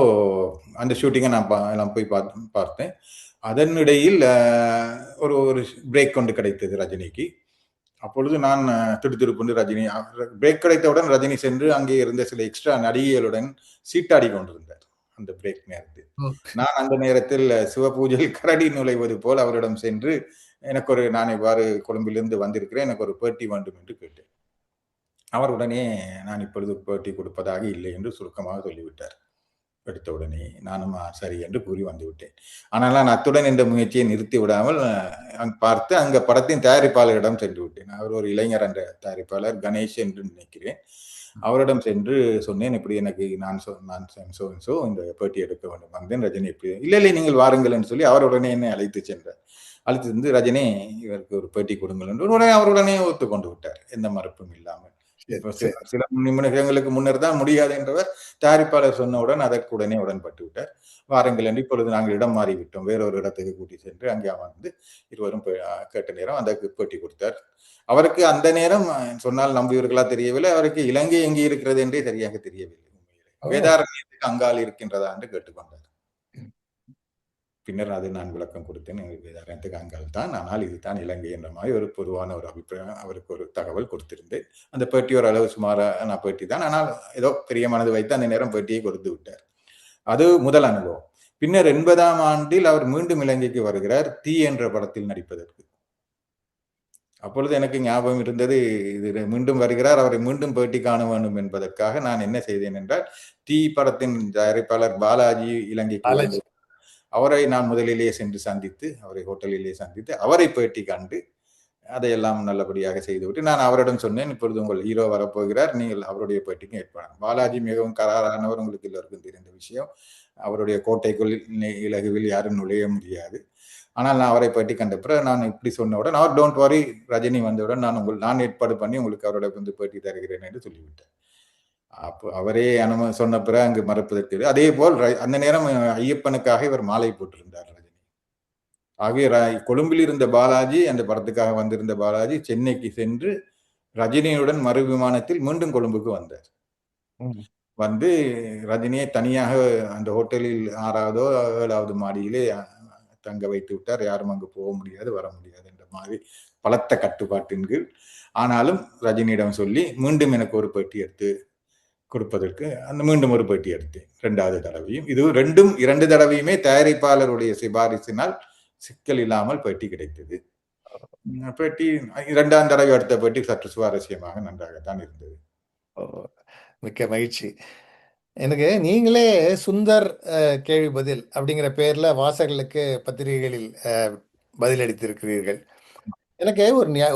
அந்த ஷூட்டிங்கை நான் போய் பார்த்தேன். அதனிடையில் ஒரு பிரேக் கொண்டு கிடைத்தது ரஜினிக்கு. அப்பொழுது நான் திடுதிடுப்புண்டு ரஜினி பிரேக் கிடைத்தவுடன் ரஜினி சென்று அங்கே இருந்த சில எக்ஸ்ட்ரா நடிகைகளுடன் சீட்டாடி கொண்டிருந்தார் அந்த பிரேக் நேரத்தில். நான் அந்த நேரத்தில் சிவபூஜையில் கரடி நுழைவது போல் அவரிடம் சென்று நான் இவ்வாறு கொழும்பிலிருந்து வந்திருக்கிறேன், எனக்கு ஒரு பேட்டி வேண்டும் என்று கேட்டேன். அவர் உடனே நான் இப்பொழுது பேட்டி கொடுப்பதாக இல்லை என்று சுருக்கமாக சொல்லிவிட்டார். எடுத்த உடனே நானும் சரி என்று கூறி வந்துவிட்டேன். ஆனால் நான் அத்துடன் இந்த முயற்சியை நிறுத்தி விடாமல் பார்த்து அங்க படத்தின் தயாரிப்பாளரிடம் சென்று விட்டேன். அவர் ஒரு இளைஞர், அந்த தயாரிப்பாளர் கணேஷ் என்று நினைக்கிறேன். அவரிடம் சென்று சொன்னேன், இப்படி எனக்கு நான் இந்த பேட்டி எடுக்க வேண்டும் வந்தேன். ரஜினி எப்படி இல்லை நீங்கள் வாருங்கள் என்று சொல்லி அவர் உடனே என்னை அழைத்து சென்றார். அழைத்து வந்து ரஜினி இவருக்கு ஒரு பேட்டி கொடுங்கள் என்று உடனே அவர் உடனே ஒத்துக்கொண்டு விட்டார், எந்த மறுப்பும் இல்லாமல். சில நிமிடங்களுக்கு முன்னர் தான் முடியாது என்றவர் தயாரிப்பாளர் சொன்னவுடன் அதற்கு உடனே உடன்பட்டு விட்டார். வாருங்கள் என்று இப்பொழுது நாங்கள் இடம் மாறிவிட்டோம், வேறொரு இடத்துக்கு கூட்டி சென்று அங்கே அமர்ந்து இருவரும் கேட்ட நேரம் அதற்கு பேட்டி கொடுத்தார். அவருக்கு அந்த நேரம் சொன்னால் நம்புவீர்களா தெரியவில்லை, அவருக்கு இலங்கை எங்கே இருக்கிறது என்றே சரியாக தெரியவில்லை. வேதாரண்யத்துக்கு அங்கால் இருக்கின்றதா என்று கேட்டுக்கொண்டார். பின்னர் அது நான் விளக்கம் கொடுத்தேன், வேதாரண்யத்துக்கு அங்கால் தான், ஆனால் இதுதான் இலங்கை என்ற மாதிரி ஒரு பொதுவான ஒரு அபிப்பிராயம் அவருக்கு ஒரு தகவல் கொடுத்திருந்தேன். அந்த பேட்டி ஒரு அளவு சுமாரான பேட்டி தான், ஆனால் ஏதோ பெரிய மனது வைத்து அந்த நேரம் பேட்டியை கொடுத்து விட்டார். அது முதல் அனுபவம். பின்னர் 80ஆம் ஆண்டில் அவர் மீண்டும் இலங்கைக்கு வருகிறார், தீ என்ற படத்தில் நடிப்பதற்கு. அப்பொழுது எனக்கு ஞாபகம் இருந்தது, இது மீண்டும் வருகிறார், அவரை மீண்டும் பேட்டி காண வேண்டும் என்பதற்காக நான் என்ன செய்தேன் என்றால், தீ படத்தின் தயாரிப்பாளர் பாலாஜி இலங்கைக்கு வந்து அவரை நான் முதலிலேயே சென்று சந்தித்து, அவரை ஹோட்டலிலேயே சந்தித்து அவரை பேட்டி கண்டு அதையெல்லாம் நல்லபடியாக செய்துவிட்டு நான் அவரிடம் சொன்னேன், இப்பொழுது உங்கள் ஹீரோ வரப்போகிறார், நீங்கள் அவருடைய பேட்டிக்கு ஏற்பாடு. பாலாஜி மிகவும் கராரானவர், உங்களுக்கு எல்லோருக்கும் தெரிந்த விஷயம். அவருடைய கோட்டைக்குள் இலகுவில் யாரும் நுழைய முடியாது. ஆனால் நான் அவரை பற்றி கண்ட பிறகு நான் இப்படி சொன்னவுடன் அவர் டோன்ட் வரி, ரஜினி வந்தவுடன் நான் ஏற்பாடு பண்ணி உங்களுக்கு அவரோட வந்து பேட்டி தருகிறேன் என்று சொல்லிவிட்டேன். அப்போ அவரே சொன்ன பிறகு அங்கு மறுப்பதற்கு. அதே போல் அந்த நேரம் ஐயப்பனுக்காக இவர் மாலை போட்டிருந்தார் ரஜினி. ஆகவே கொழும்பில் இருந்த பாலாஜி, அந்த படத்துக்காக வந்திருந்த பாலாஜி சென்னைக்கு சென்று ரஜினியுடன் மறு விமானத்தில் மீண்டும் கொழும்புக்கு வந்தார். வந்து ரஜினியை தனியாக அந்த ஹோட்டலில் 6வதோ 7வது மாடியிலே தங்க வைத்து விட்டார். யாரும் அங்கு போக முடியாது, வர முடியாது என்ற மாதிரி பலத்த கட்டுப்பாட்டின் கீழ். ஆனாலும் ரஜினியிடம் சொல்லி மீண்டும் எனக்கு ஒரு பேட்டி எடுத்து கொடுப்பதற்கு மீண்டும் ஒரு பேட்டி எடுத்தேன், 2வது தடவையும். இது 2 தடவையுமே தயாரிப்பாளருடைய சிபாரிசினால் சிக்கல் இல்லாமல் பேட்டி கிடைத்தது. பேட்டி 2ஆம் தடவை எடுத்த பேட்டி சற்று சுவாரஸ்யமாக நன்றாகத்தான் இருந்தது. மிக்க மகிழ்ச்சி. எனக்கு நீங்களே சுந்தர் கேள்வி பதில் அப்படிங்கிற பேர்ல வாசகர்களுக்கு பத்திரிகைகளில் பதிலளித்திருக்கிறீர்கள். எனக்கு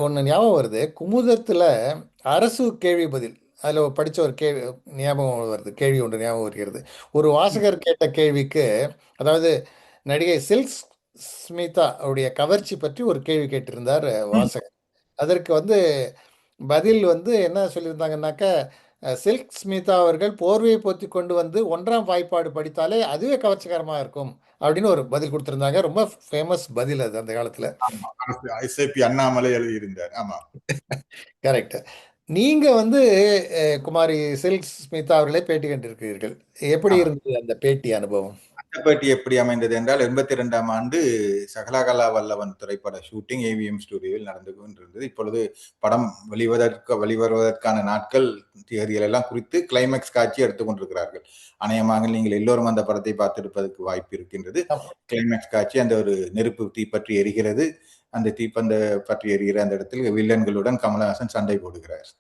ஒன்று ஞாபகம் வருது, குமுதத்துல அரசு கேள்வி பதில், அதில் படித்த ஒரு கேள்வி ஞாபகம் வருது, கேள்வி ஒன்று ஞாபகம் வருகிறது. ஒரு வாசகர் கேட்ட கேள்விக்கு, அதாவது நடிகை சில்க் ஸ்மிதா அவருடைய கவர்ச்சி பற்றி ஒரு கேள்வி கேட்டிருந்தார் வாசகர். அதற்கு பதில் என்ன சொல்லியிருந்தாங்கன்னாக்கா, சில்க் ஸ்மிதா அவர்கள் போர்வையை போத்தி கொண்டு வந்து 1ஆம் வாய்ப்பாடு படித்தாலே அதுவே கவர்ச்சிகரமாக இருக்கும் அப்படின்னு ஒரு பதில் கொடுத்திருந்தாங்க. ரொம்ப ஃபேமஸ் பதில் அது அந்த காலத்துல. அண்ணாமலை எழுதியிருந்தார். ஆமா, கரெக்ட். நீங்க குமாரி சில்க் ஸ்மிதா அவர்களே பேட்டி கண்டிருக்கிறீர்கள். எப்படி இருந்தது அந்த பேட்டி அனுபவம்? அந்த பேட்டி எப்படி அமைந்தது என்றால், 82ஆம் ஆண்டு சகலகலா வல்லவன் திரைப்பட ஷூட்டிங் ஏவிஎம் ஸ்டுடியோவில் நடந்து கொண்டிருந்தது. இப்பொழுது படம் வெளிவருவதற்கான நாட்கள் தேதிகள் எல்லாம் குறித்து கிளைமேக்ஸ் காட்சி எடுத்துக்கொண்டிருக்கிறார்கள். அநேகமாக நீங்கள் எல்லோரும் அந்த படத்தை பார்த்திருப்பதற்கு வாய்ப்பு இருக்கின்றது. கிளைமேக்ஸ் காட்சி, அந்த ஒரு நெருப்பு தீப்பற்றி எரிகிறது. அந்த தீப்பந்த பற்றி எரிகிற அந்த இடத்தில் வில்லன்களுடன் கமலஹாசன் சண்டை போடுகிறார்.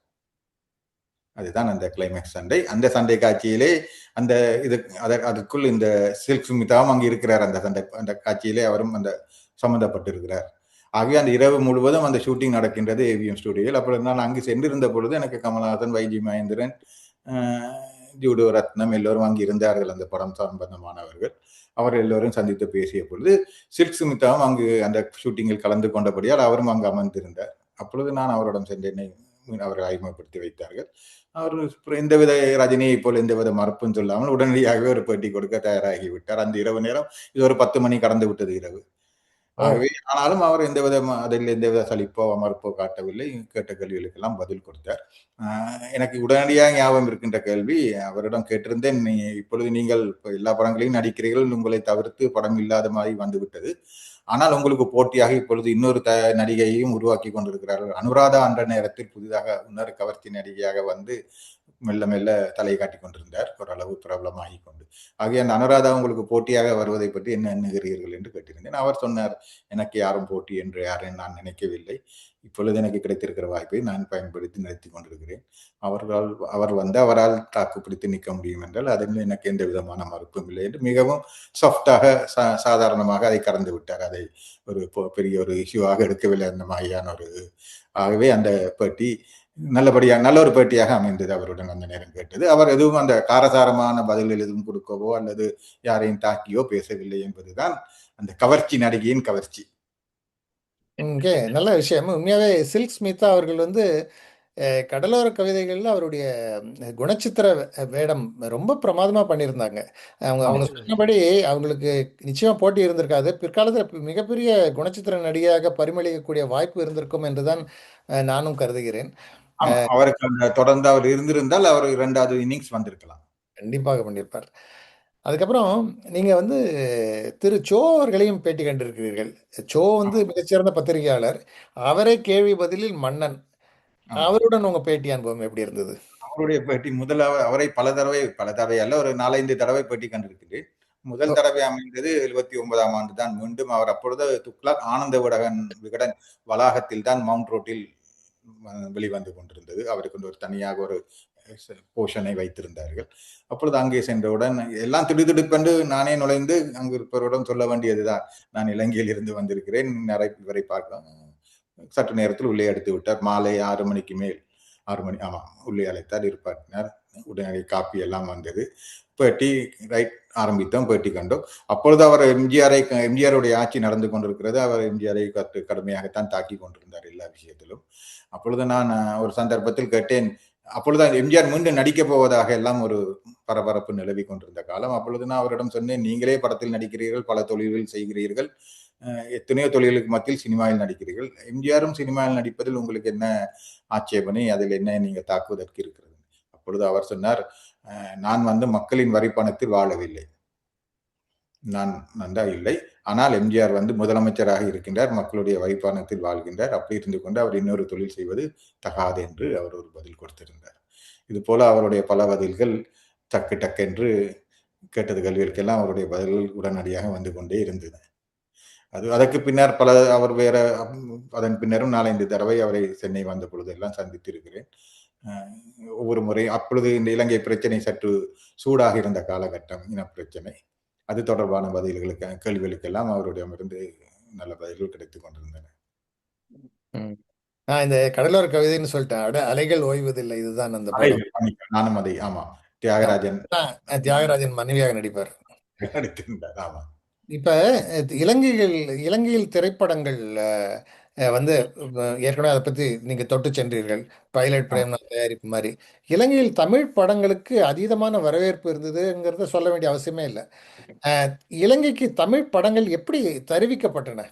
அதுதான் அந்த கிளைமேக்ஸ் சண்டை. அந்த சண்டை காட்சியிலே அதற்குள் இந்த சில்க் ஸ்மிதாவும் அங்கு இருக்கிறார். அந்த காட்சியிலே அவரும் அந்த சம்பந்தப்பட்டிருக்கிறார். ஆகவே அந்த இரவு முழுவதும் அந்த ஷூட்டிங் நடக்கின்றது ஏவிஎம் ஸ்டுடியோவில். அப்பொழுது நான் அங்கு சென்றிருந்த பொழுது எனக்கு கமலஹாசன், வைஜி மகேந்திரன், ஜூடோ ரத்னம் எல்லோரும் அங்கு இருந்தார்கள், அந்த படம் சம்பந்தமானவர்கள். அவர் எல்லோரும் சந்தித்து பேசிய பொழுது சில்க் ஸ்மிதாவும் அங்கு அந்த ஷூட்டிங்கில் கலந்து கொண்டபடியால் அவரும் அங்கு அமர்ந்திருந்தார். அப்பொழுது நான் அவரிடம் சென்றேன், அவர்கள் அறிமுகப்படுத்தி வைத்தார்கள். அவர் எந்தவித ரஜினியை போல் எந்தவித மறுப்பும் சொல்லாமல் உடனடியாகவே ஒரு பேட்டி கொடுக்க தயாராகிவிட்டார். அந்த இரவு நேரம் இது ஒரு 10 மணி கடந்து விட்டது இரவு. ஆகவே ஆனாலும் அவர் அதில் எந்தவித சலிப்போ மறுப்போ காட்டவில்லை. கேட்ட கேள்விகளுக்கெல்லாம் பதில் கொடுத்தார். எனக்கு உடனடியாக ஞாபகம் இருக்கின்ற கேள்வி, அவரிடம் கேட்டிருந்தேன், இப்பொழுது நீங்கள் எல்லா படங்களையும் நடிக்கிறீர்கள், உங்களை தவிர்த்து படம் இல்லாத மாதிரி வந்துவிட்டது, ஆனால் உங்களுக்கு போட்டியாக இப்பொழுது இன்னொரு நடிகையையும் உருவாக்கி கொண்டிருக்கிறார்கள். அனுராதா என்ற நேரத்தில் புதிதாக இன்னொரு கவர்ச்சி நடிகையாக வந்து மெல்ல மெல்ல தலையை காட்டிக் கொண்டிருந்தார், ஓரளவு பிரபலமாகி கொண்டு. ஆகிய அந்த அனுராதா உங்களுக்கு போட்டியாக வருவதை பற்றி என்ன எண்ணுகிறீர்கள் என்று கேட்டிருந்தேன். அவர் சொன்னார், எனக்கு யாரும் போட்டி என்று யாரையும் நான் நினைக்கவில்லை. இப்பொழுது எனக்கு கிடைத்திருக்கிற வாய்ப்பை நான் பயன்படுத்தி நடத்தி கொண்டிருக்கிறேன். அவர் வந்து அவரால் தாக்கு பிடித்து நிற்க முடியும் என்றால் அதில் எனக்கு எந்த விதமான மறுப்பும் இல்லை என்று மிகவும் சாஃப்டாக சாதாரணமாக அதை கடந்து விட்டார். அதை ஒரு பெரிய ஒரு இஷ்யூவாக எடுக்கவில்லை அந்த மாதிரியான ஒரு. ஆகவே அந்த பேட்டி நல்லபடியாக நல்ல ஒரு பேட்டியாக அமைந்தது. அவருடன் அந்த நேரம் கேட்டது. அவர் எதுவும் அந்த காரசாரமான பதில்கள் எதுவும் கொடுக்கவோ அல்லது யாரையும் தாக்கியோ பேசவில்லை என்பதுதான் அந்த கவர்ச்சி, நடிகையின் கவர்ச்சி. இங்கே நல்ல விஷயம். உண்மையாவே சில்க் ஸ்மிதா அவர்கள் வந்து கடலோர கவிதைகள்ல அவருடைய குணச்சித்திர வேடம் ரொம்ப பிரமாதமா பண்ணியிருந்தாங்க. அவங்க சொன்னபடி அவங்களுக்கு நிச்சயமா போட்டி இருந்திருக்காது. பிற்காலத்தில் மிகப்பெரிய குணச்சித்திர நடிகையாக பரிமளிக்கக்கூடிய வாய்ப்பு இருந்திருக்கும் என்றுதான் நானும் கருதுகிறேன். அவருக்கு அந்த தொடர்ந்து அவர் இருந்திருந்தால் அவர் 2வது இன்னிங்ஸ் வந்திருக்கலாம். கண்டிப்பாக பண்ணியிருப்பார். அதுக்கப்புறம் நீங்க வந்து திரு சோ அவர்களையும் பேட்டி கண்டிருக்கிறீர்கள். சோ வந்து மிகச்சிறந்த பத்திரிகையாளர். அவரே கேள்வி பதிலில் மன்னன். அவருடன் உங்க பேட்டி அனுபவம் எப்படி இருந்தது? அவருடைய பேட்டி முதலாவது அவரை பல தடவை அல்ல, ஒரு 4-5 தடவை பேட்டி கண்டிருக்கிறேன். முதல் தடவை அமைந்தது 79ஆம் ஆண்டு தான். மீண்டும் அவர் அப்பொழுது துக்ளக் ஆனந்த விகடன் வளாகத்தில் தான் மவுண்ட் ரோட்டில் வெளிவந்து கொண்டிருந்தது. அவருக்கு ஒரு தனியாக ஒரு போஷனை வைத்திருந்தார்கள். அப்பொழுது அங்கே சென்றவுடன் எல்லாம் திடுதிடுப்பென்று நானே நுழைந்து அங்கு இருப்பவரிடம் சொல்ல வேண்டியதுதான், நான் இலங்கையில் இருந்து வந்திருக்கிறேன், இவரை பார்க்க சற்று நேரத்தில் உள்ளே எடுத்து விட்டார். மாலை 6 மணிக்கு மேல் 6 மணி உள்ளே அழைத்தார், இருப்பாட்டினார். உடனடி காப்பி எல்லாம் வந்தது. பேட்டி ஆரம்பித்தோம், பேட்டி கண்டோம். அப்பொழுது அவர் எம்ஜிஆருடைய ஆட்சி நடந்து கொண்டிருக்கிறது. அவர் எம்ஜிஆரை கடுமையாகத்தான் தாக்கி கொண்டிருந்தார் எல்லா விஷயத்திலும். அப்பொழுது நான் ஒரு சந்தர்ப்பத்தில் கேட்டேன், அப்பொழுது எம்ஜிஆர் மீண்டும் நடிக்கப் போவதாக எல்லாம் ஒரு பரபரப்பு நிலவி கொண்டிருந்த காலம். அப்பொழுது நான் அவரிடம் சொன்னேன், நீங்களே படத்தில் நடிக்கிறீர்கள், பல தொழில்கள் செய்கிறீர்கள், எத்தனையோ தொழில்களுக்கு மத்தியில் சினிமாவில் நடிக்கிறீர்கள். எம்ஜிஆரும் சினிமாவில் நடிப்பதில் உங்களுக்கு என்ன ஆட்சேபனை, அதில் என்ன நீங்க தாக்குவதற்கு இருக்கிறது? அப்பொழுது அவர் சொன்னார், நான் வந்து மக்களின் வரி பணத்தில் வாழவில்லை, நான் நன்றா இல்லை. ஆனால் எம்ஜிஆர் வந்து முதலமைச்சராக இருக்கின்றார், மக்களுடைய வரி பணத்தில் வாழ்கின்றார். அப்படி இருந்து கொண்டு அவர் இன்னொரு தொழில் செய்வது தகாது என்று அவர் ஒரு பதில் கொடுத்திருந்தார். இது போல அவருடைய பல பதில்கள் டக்கு டக்கென்று கேட்டது கேள்விகளுக்கெல்லாம் அவருடைய பதில்கள் உடனடியாக வந்து கொண்டே இருந்தது. அதற்கு பின்னர் அவர் வேற அதன் பின்னரும் 4-5 தடவை அவரை சென்னை வந்த பொழுது எல்லாம் சந்தித்திருக்கிறேன். ஒவ்வொரு முறை அப்பொழுது இந்த இலங்கை பிரச்சனை சற்று சூடாக இருந்த காலகட்டம், இன பிரச்சனை, அது தொடர்பான கேள்விகளுக்கெல்லாம் அவருடையமிருந்து நல்ல பதில்கள் கிடைத்துக் கொண்டிருந்தன. இந்த கடலோர கவிதைன்னு சொல்லிட்டேன், அலைகள் ஓய்வதில்லை, இதுதான் அந்த படம். நானும் அதை தியாகராஜன் மனைவியாக நடிப்பார். நடித்திருந்தார். ஆமா. இப்ப இலங்கையில் திரைப்படங்கள் வந்து ஏற்கனவே அதை பத்தி நீங்க தொட்டு சென்றீர்கள். பைலட் பிரேம்நாத் தயாரிப்பு மாதிரி இலங்கையில் தமிழ் படங்களுக்கு அதீதமான வரவேற்பு இருந்ததுங்கிறத சொல்ல வேண்டிய அவசியமே இல்லை. இலங்கைக்கு தமிழ் படங்கள் எப்படி தெரிவிக்கப்பட்டன?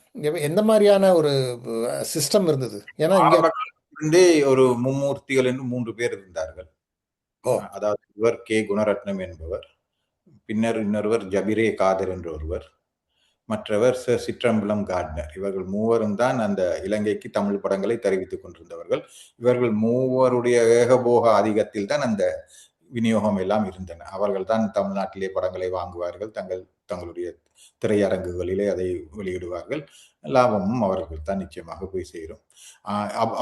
எந்த மாதிரியான ஒரு சிஸ்டம் இருந்தது? ஏன்னா இங்கே ஒரு மும்மூர்த்திகள் என்று 3 பேர் இருந்தார்கள். அதாவது இவர் கே குணரட்னம் என்பவர், பின்னர் இன்னொருவர் ஜபிரே காதர் என்ற ஒருவர், மற்றவர் சிற்றம்பலம் கார்ட்னர். இவர்கள் மூவரும் தான் அந்த இலங்கைக்கு தமிழ் படங்களை தெரிவித்துக் கொண்டிருந்தவர்கள். இவர்கள் மூவருடைய ஏகபோக ஆதிக்கத்தில் தான் அந்த விநியோகம் எல்லாம் இருந்தன. அவர்கள் தான் தமிழ்நாட்டிலே படங்களை வாங்குவார்கள், தங்களுடைய திரையரங்குகளிலே அதை வெளியிடுவார்கள். லாபமும் அவர்கள் தான் நிச்சயமாக போய் சேரும்.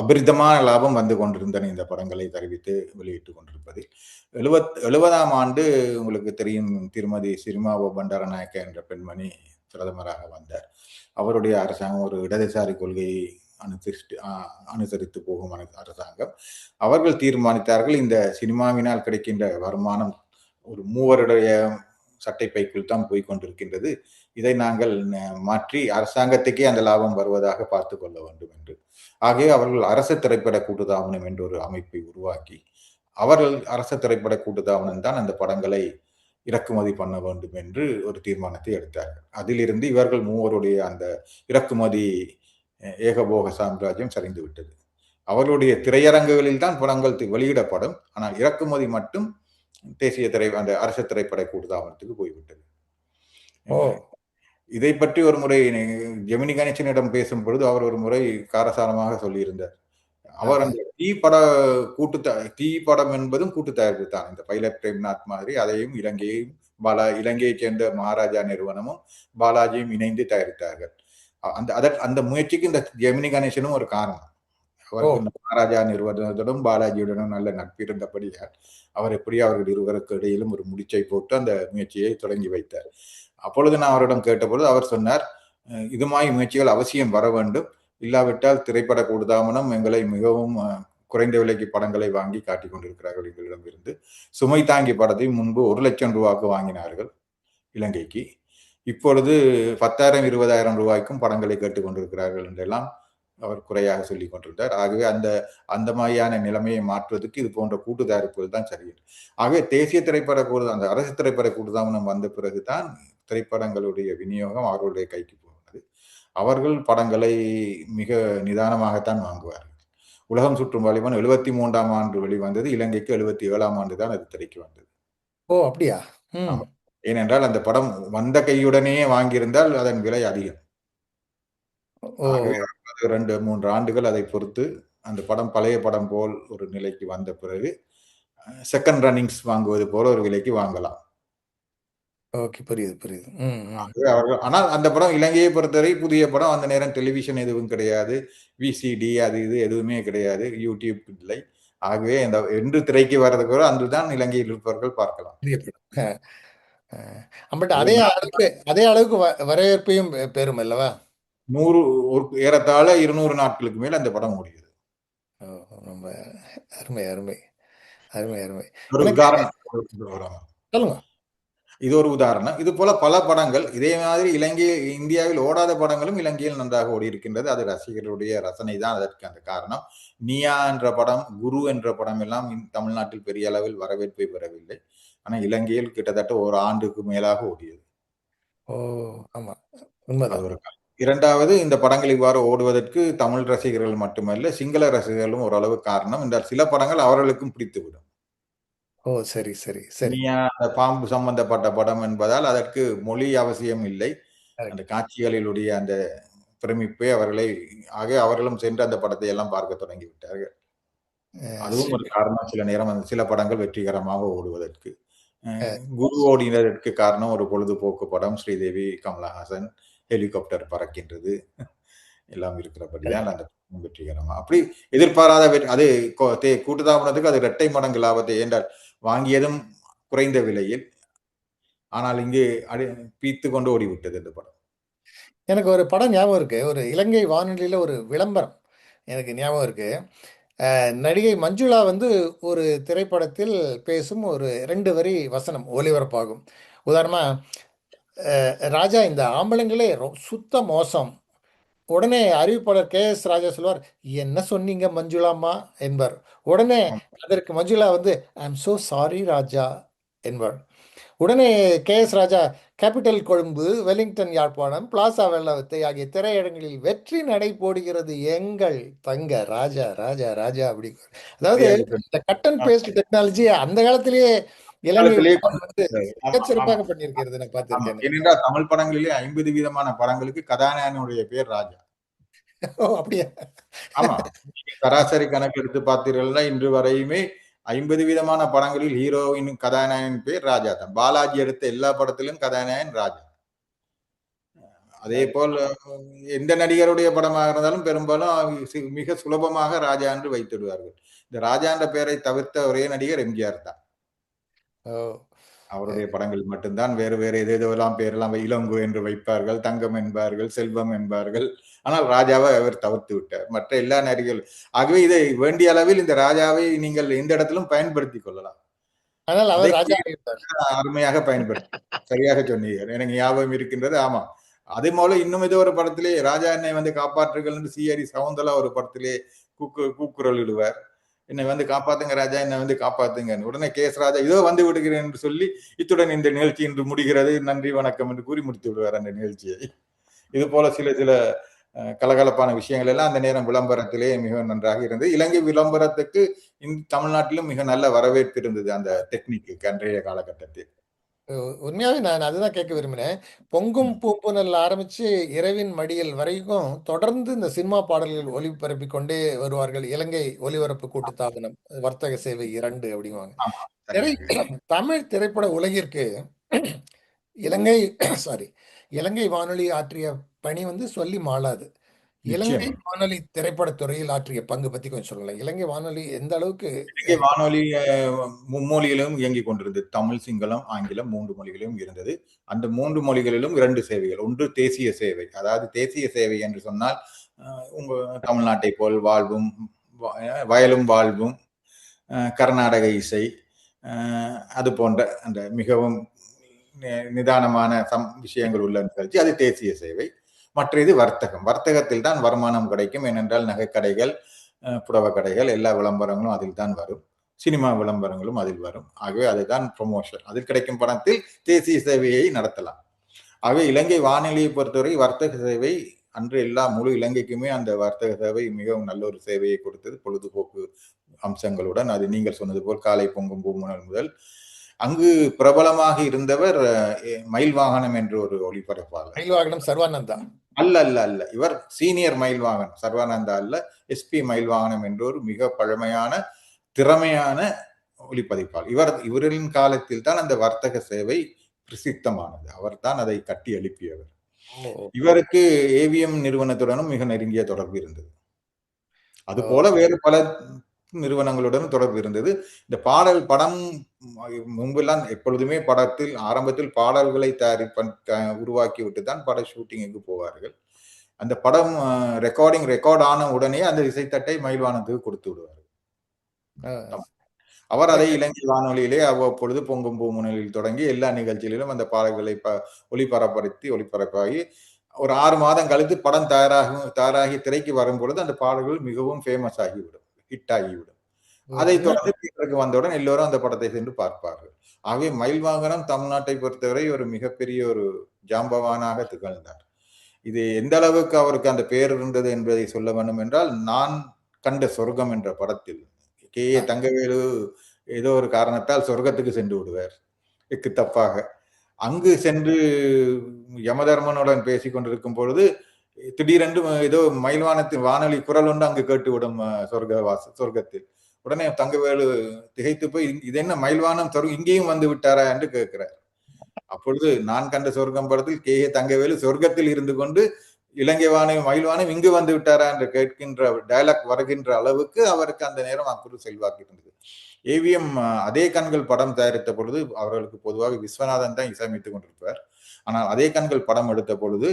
அபரிதமான லாபம் வந்து கொண்டிருந்தன இந்த படங்களை தெரிவித்து வெளியிட்டுக் கொண்டிருப்பதில். 70ஆம் ஆண்டு உங்களுக்கு தெரியும், திருமதி சிரிமாவோ பண்டாரநாயக்க என்ற பெண்மணி பிரதமராக வந்தார். அவருடைய அரசாங்கம் ஒரு இடதுசாரி கொள்கையை அனுசரித்து போகும் அரசாங்கம். அவர்கள் தீர்மானித்தார்கள், இந்த சினிமாவினால் கிடைக்கின்ற வருமானம் ஒரு மூவருடைய சட்டைப்பைக்குள் தான் போய் கொண்டிருக்கின்றது, இதை நாங்கள் மாற்றி அரசாங்கத்துக்கே அந்த லாபம் வருவதாக பார்த்து கொள்ள வேண்டும் என்று. ஆகவே அவர்கள் அரசு திரைப்பட கூட்டுத்தாபனம் என்ற ஒரு அமைப்பை உருவாக்கி, அவர்கள் அரசு திரைப்பட கூட்டுத்தாபனம் தான் அந்த படங்களை இறக்குமதி பண்ண வேண்டும் என்று ஒரு தீர்மானத்தை எடுத்தார்கள். அதிலிருந்து இவர்கள் மூவருடைய அந்த இறக்குமதி ஏகபோக சாம்ராஜ்யம் சரிந்து விட்டது. அவர்களுடைய திரையரங்குகளில் தான் படங்கள் வெளியிடப்படும், ஆனால் இறக்குமதி மட்டும் தேசிய அந்த அரசு திரைப்பட கூட்டுத்தாபனத்துக்கு போய்விட்டது. இதை பற்றி ஒரு முறை ஜெமினி கணேசனிடம் பேசும் பொழுது அவர் ஒரு முறை காரசாரமாக சொல்லியிருந்தார், அவர் அந்த தீ படம் என்பதும் கூட்டு தயாரிப்பு தான். இந்த பைலட் பிரேம்நாத் மாதிரி அதையும் இலங்கையையும் இலங்கையைச் சேர்ந்த மகாராஜா நிறுவனமும் பாலாஜியும் இணைந்து தயாரித்தார்கள். அந்த முயற்சிக்கு இந்த ஜெமினி கணேசனும் ஒரு காரணம். அவருக்கு இந்த மகாராஜா நிறுவனத்துடன் பாலாஜியுடனும் நல்ல நட்பு இருந்தபடியால் அவர் எப்படி அவர்கள் இருவருக்கு இடையிலும் ஒரு முடிச்சை போட்டு அந்த முயற்சியை தொடங்கி வைத்தார். அப்பொழுது நான் அவரிடம் கேட்டபொழுது அவர் சொன்னார், இது மாதிரி முயற்சிகள் அவசியம் வர வேண்டும், இல்லாவிட்டால் திரைப்பட கூடுதாமனம் எங்களை மிகவும் குறைந்த விலைக்கு படங்களை வாங்கி காட்டிக் கொண்டிருக்கிறார்கள் எங்களிடம் இருந்து. சுமை தாங்கி படத்தை முன்பு 1 லட்சம் ரூபாய்க்கு வாங்கினார்கள் இலங்கைக்கு. இப்பொழுது 10,000 20,000 ரூபாய்க்கும் படங்களை கேட்டுக் கொண்டிருக்கிறார்கள் என்றெல்லாம் அவர் குறையாக சொல்லிக் கொண்டிருந்தார். ஆகவே அந்த மாதிரியான நிலைமையை மாற்றுவதற்கு இது போன்ற கூட்டு தயாரிப்புகள் தான் சரி. ஆகவே தேசிய திரைப்பட அந்த அரசு திரைப்பட கூடுதாமனம் வந்த பிறகுதான் திரைப்படங்களுடைய விநியோகம் அவர்களுடைய கைக்கு போகிறது. அவர்கள் படங்களை மிக நிதானமாகத்தான் வாங்குவார்கள். உலகம் சுற்றும் வாலிபன் 73ஆம் ஆண்டு வெளிவந்தது. இலங்கைக்கு 77ஆம் ஆண்டு தான் அது திரைக்கு வந்தது. அப்படியா? ஏனென்றால் அந்த படம் வந்த கையுடனே வாங்கியிருந்தால் அதன் விலை அதிகம். 2-3 ஆண்டுகள் அதை பொறுத்து அந்த படம் பழைய படம் போல் ஒரு நிலைக்கு வந்த பிறகு செகண்ட் ரன்னிங்ஸ் வாங்குவது போல ஒரு விலைக்கு வாங்கலாம். புரியுது. ஆனால் அந்த படம் இலங்கையை பொறுத்தவரை புதிய படம். அந்த நேரம் டெலிவிஷன் எதுவும் கிடையாது, விசிடி அது இது எதுவுமே கிடையாது, யூடியூப் இல்லை. ஆகவே என்று திரைக்கு வர்றதுக்கு அன்றுதான் இலங்கையில் இருப்பவர்கள் பார்க்கலாம். அதே அளவுக்கு வரவேற்பையும் பெறும் அல்லவா? ஏறத்தாழ 200 நாட்களுக்கு மேல் அந்த படம் ஓடியது. ரொம்ப அருமை அருமை அருமை அருமை. ஒரு உதாரணம் சொல்லுங்க. இது ஒரு உதாரணம். இது போல பல படங்கள் இதே மாதிரி இந்தியாவில் ஓடாத படங்களும் இலங்கையில் நன்றாக ஓடி இருக்கின்றது. அது ரசிகர்களுடைய ரசனை தான் அதற்கு அந்த காரணம். நியா என்ற படம், குரு என்ற படம் எல்லாம் தமிழ்நாட்டில் பெரிய அளவில் வரவேற்பை பெறவில்லை. ஆனால் இலங்கையில் கிட்டத்தட்ட ஒரு ஆண்டுக்கு மேலாக ஓடியது. இரண்டாவது, இந்த படங்கள் இவ்வாறு ஓடுவதற்கு தமிழ் ரசிகர்கள் மட்டுமல்ல, சிங்கள ரசிகர்களும் ஓரளவு காரணம். என்றால் சில படங்கள் அவர்களுக்கும் பிடித்துவிடும். சரி. பாம்பு சம்பந்தப்பட்ட படம் என்பதால் அதற்கு மொழி அவசியம் இல்லை. அந்த காட்சிகளிலுடைய அந்த பிரமிப்பை அவர்களும் சென்று அந்த படத்தை எல்லாம் பார்க்க தொடங்கி விட்டார்கள். அதுவும் ஒரு காரணம். சில நேரம் சில படங்கள் வெற்றிகரமாக ஓடுவதற்கு. குரு ஓடினதற்கு காரணம் ஒரு பொழுதுபோக்கு படம். ஸ்ரீதேவி, கமலஹாசன், ஹெலிகாப்டர் பறக்கின்றது எல்லாம் இருக்கிறபடிதான் அந்த வெற்றிகரமா. அப்படி எதிர்பாராத அது கூட்டுதாபனத்துக்கு அது இரட்டை மடங்கு லாபத்தை என்றால் வாங்கியதும் குறைந்த விலையில், ஆனால் இங்கு பீத்து கொண்டு ஓடிவிட்டது இந்த படம். எனக்கு ஒரு படம் ஞாபகம் இருக்கு. ஒரு இலங்கை வானொலியில ஒரு விளம்பரம் எனக்கு ஞாபகம் இருக்கு. நடிகை மஞ்சுளா ஒரு திரைப்படத்தில் பேசும் ஒரு 2 வரி வசனம் ஒலிபரப்பாகும். உதாரணமா, ராஜா இந்த ஆம்பளைங்களே சுத்த மோசம். உடனே அறிவிப்பாளர் KS ராஜா சொல்வார், என்ன சொன்னீங்க மஞ்சுளாமா என்பார். உடனே அதற்கு Manjula I am so sorry Raja என்பார். உடனே KS Raja, Capital Colombo, Wellington Yazhpanam, Plaza Wellawatte ஆகிய திரையிடங்களில் வெற்றி நடை போடுகிறது எங்கள் தங்க ராஜா ராஜா ராஜா அப்படி. அதாவது இந்த கட் அண்ட் பேஸ்ட் டெக்னாலஜி அந்த காலத்திலேயே இலங்கை சிறப்பாக பண்ணியிருக்கிறது நான் பார்த்திருக்கேன். ஏனென்றால் தமிழ் படங்களிலே 50 விதமான படங்களுக்கு கதாநாயகனுடைய பேர் ராஜா. அப்படியா? ஆமா, சராசரி கணக்கு எடுத்து பார்த்தீர்கள்னா இன்று வரையுமே 50 விதமான படங்களில் ஹீரோவின் கதாநாயகன் பேர் ராஜா தான். பாலாஜி எடுத்த எல்லா படத்திலும் கதாநாயகன் ராஜா. அதே போல் எந்த நடிகருடைய படமாக இருந்தாலும் பெரும்பாலும் மிக சுலபமாக ராஜா என்று வைத்துடுவார்கள். இந்த ராஜா என்ற பெயரை தவிர்த்த ஒரே நடிகர் எம்ஜிஆர் தான். அவருடைய படங்கள் மட்டும்தான் வேறு எதெல்லாம் பேரெல்லாம் இளங்கோ என்று வைப்பார்கள், தங்கம் என்பார்கள், செல்வம் என்பார்கள். ஆனால் ராஜாவை அவர் தவிர்த்து விட்டார், மற்ற எல்லா நடிகர்கள். ஆகவே இதை வேண்டிய அளவில் இந்த ராஜாவை நீங்கள் எந்த இடத்திலும் பயன்படுத்திக் கொள்ளலாம். அருமையாக பயன்படுத்த சரியாக சொன்னீங்க, எனக்கு ஞாபகம் இருக்கின்றது. ஆமா, அதே போல இன்னும் ஏதோ ஒரு படத்திலே ராஜா என்னை காப்பாற்றுகள் என்று CRE சவுந்தலா ஒரு படத்திலே கூக்குரல் இடுவார், என்னை காப்பாத்துங்க ராஜா, என்னை காப்பாத்துங்க. உடனே KS ராஜா இதோ வந்து விடுகிறேன் என்று சொல்லி, இத்துடன் இந்த நிகழ்ச்சி இன்று முடிகிறது, நன்றி வணக்கம் என்று கூறி முடித்து விடுவார் அந்த நிகழ்ச்சியை. இது போல சில கலகலப்பான விஷயங்கள் எல்லாம் அந்த நேரம் விளம்பரத்திலே மிக நன்றாக இருந்தது. இலங்கை விளம்பரத்துக்கு தமிழ்நாட்டிலும் மிக நல்ல வரவேற்பு இருந்தது அந்த டெக்னிக்கு அன்றைய காலகட்டத்தில். உண்மையாவே நான் அதுதான் கேட்க விரும்பினேன். பொங்கும் ம். பூம்புனல் ஆரம்பிச்சு இரவின் மடியில் வரைக்கும் தொடர்ந்து இந்த சினிமா பாடல்கள் ஒளிபரப்பிக் கொண்டே வருவார்கள். இலங்கை ஒலிபரப்பு கூட்டுத்தாபனம், வர்த்தக சேவை 2 அப்படிங்குவாங்க. ஆமா. திரை சரியாக. தமிழ் திரைப்பட உலகிற்கு இலங்கை சாரி இலங்கை வானொலி ஆற்றிய பணி வந்து சொல்லி மாளாது. இலங்கை நிச்சயமா. வானொலி திரைப்படத் துறையில் ஆற்றிய பங்கு பத்தி கொஞ்சம் சொல்லுங்களேன். இலங்கை வானொலி எந்த அளவுக்கு இலங்கை வானொலி மும்மொழியிலும் இயங்கிக் கொண்டிருந்தது. தமிழ், சிங்களம், ஆங்கிலம் 3 மொழிகளிலும் இருந்தது. அந்த 3 மொழிகளிலும் 2 சேவைகள். ஒன்று தேசிய சேவை. அதாவது தேசிய சேவை என்று சொன்னால், உங்க தமிழ்நாட்டைப் போல் வாழ்வும், வயலும் வாழ்வும், கர்நாடக இசை, அது போன்ற அந்த மிகவும் நிதானமான விஷயங்கள் உள்ள நிகழ்ச்சி. அது தேசிய சேவை. மற்றது வர்த்தகம். வர்த்தகத்தில் தான் வருமானம் கிடைக்கும். ஏனென்றால் நகைக்கடைகள், புடவை கடைகள், எல்லா விளம்பரங்களும் அதில் தான் வரும். சினிமா விளம்பரங்களும் அதில் வரும். ஆகவே அதுதான் ப்ரொமோஷன். அதில் கிடைக்கும் பணத்தில் தேசிய சேவையை நடத்தலாம். ஆகவே இலங்கை வானொலியை பொறுத்தவரை வர்த்தக சேவை அன்று எல்லா முழு இலங்கைக்குமே அந்த வர்த்தக சேவை மிகவும் நல்ல ஒரு சேவையை கொடுத்தது. பொழுதுபோக்கு அம்சங்களுடன் அது நீங்கள் சொன்னது போல் காலை பொங்கும் பூமுனல் முதல் அங்கு பிரபலமாக இருந்தவர் மயில் வாகனம் என்ற ஒரு ஒளிபரப்பாளர். மயில் வாகனம் சர்வானந்தா? அல்ல அல்ல அல்ல, இவர் சீனியர் மயில் வாகனம், சர்வானந்தா அல்ல, SP மயில் வாகனம் என்ற ஒரு மிக பழமையான திறமையான ஒளிப்பதிப்பாளர். இவரின் காலத்தில் தான் அந்த வர்த்தக சேவை பிரசித்தமானது. அவர் தான் அதை கட்டி எழுப்பியவர். இவருக்கு AVM நிறுவனத்துடனும் மிக நெருங்கிய தொடர்பு இருந்தது. அது போல வேறு பல நிறுவனங்களுடன் தொடர்பு இருந்தது. இந்த படம் முன்பெல்லாம் எப்பொழுதுமே படத்தில் ஆரம்பத்தில் பாடல்களை உருவாக்கி விட்டு தான் பட ஷூட்டிங்குக்கு போவார்கள். அந்த படம் ரெக்கார்ட் ஆன உடனே அந்த இசைத்தட்டை மயில்வானத்துக்கு கொடுத்து விடுவார்கள். அவர் அதை இலங்கை வானொலியிலே அவ்வப்பொழுது பொங்கும் பூமுனலில் தொடங்கி எல்லா நிகழ்ச்சிகளிலும் அந்த பாடல்களை ஒளிபரப்பாகி ஒரு 6 மாதம் கழித்து படம் தயாராகி திரைக்கு வரும் பொழுது அந்த பாடல்கள் மிகவும் ஃபேமஸ் ஆகிவிடும், ஹிட் ஆகிவிடும். அதை தொடர்ந்து தியேட்டருக்கு வந்தவுடன் எல்லோரும் அந்த படத்தை சென்று பார்ப்பார்கள். ஆகவே மயில் வாகனம் தமிழ்நாட்டை பொறுத்தவரை ஒரு மிகப்பெரிய ஒரு ஜாம்பவானாக திகழ்ந்தார். இது எந்த அளவுக்கு அவருக்கு அந்த பெயர் இருந்தது என்பதை சொல்ல வேண்டும் என்றால், நான் கண்ட சொர்க்கம் என்ற படத்தில் KA தங்கவேலு ஏதோ ஒரு காரணத்தால் சொர்க்கத்துக்கு சென்று விடுவார் எக்கு தப்பாக. அங்கு சென்று யமதர்மனுடன் பேசிக் கொண்டிருக்கும் பொழுது திடீரென்று ஏதோ மயில்வானத்தின் வானொலி குரல் ஒன்று அங்கு கேட்டுவிடும் சொர்க்கத்தில். உடனே தங்கவேலு திகைத்து போய், இது என்ன மயில்வானம் இங்கேயும் வந்து விட்டாரா என்று கேட்கிறார். அப்பொழுது நான் கண்ட சொர்க்கம் படத்தில் KA தங்கவேலு சொர்க்கத்தில் இருந்து கொண்டு இலங்கை மயில்வானம் இங்கு வந்து விட்டாரா என்று கேட்கின்ற டயலாக் வருகின்ற அளவுக்கு அவருக்கு அந்த நேரம் அப்பொழுது செல்வாக்கு இருந்தது. AVM அதே கண்கள் படம் தயாரித்த பொழுது அவர்களுக்கு பொதுவாக விஸ்வநாதன் தான் இசையமைத்துக் கொண்டிருப்பார். ஆனால் அதே கண்கள் படம் எடுத்த பொழுது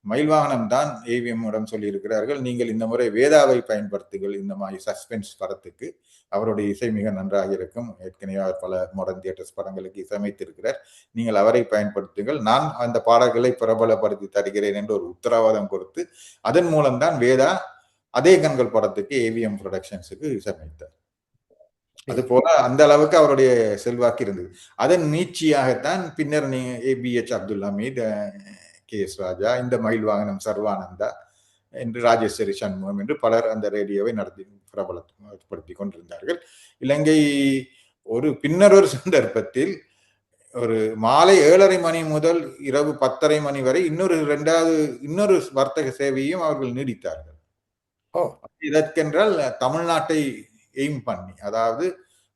மயில்வாகனம் தான் AVM இடம் சொல்லி இருக்கிறார்கள், நீங்கள் இந்த முறை வேதாவை பயன்படுத்துங்கள் இந்த மாதிரி சஸ்பென்ஸ் படத்துக்கு, அவருடைய இசை மிக நன்றாக இருக்கும், ஏற்கனவே அவர் பல மாடர்ன் தியேட்டர்ஸ் படங்களுக்கு இசையமைத்திருக்கிறார், நீங்கள் அவரை பயன்படுத்துங்கள், நான் அந்த பாடல்களை பிரபலப்படுத்தி தருகிறேன் என்று ஒரு உத்தரவாதம் கொடுத்து அதன் மூலம்தான் வேதா அதே கண்கள் படத்துக்கு AVM புரொடக்ஷன்ஸுக்கு இசையமைத்தார். அது போல அந்த அளவுக்கு அவருடைய செல்வாக்கு இருந்தது. அதன் நீட்சியாகத்தான் பின்னர் நீங்க ABH அப்துல் ஹமீத், KS ராஜா, இந்த மயில் வாகனம் சர்வானந்தா என்று ராஜேஸ்வரி சண்முகம் என்று பலர் அந்த ரேடியோவை நடத்தி பிரபலப்படுத்தி கொண்டிருந்தார்கள். இலங்கை பின்னர் ஒரு சந்தர்ப்பத்தில் ஒரு மாலை 7:30 மணி முதல் இரவு 10:30 மணி வரை இன்னொரு வர்த்தக சேவையும் அவர்கள் நீடித்தார்கள். இதற்கென்றால் தமிழ்நாட்டை எய்ம் பண்ணி, அதாவது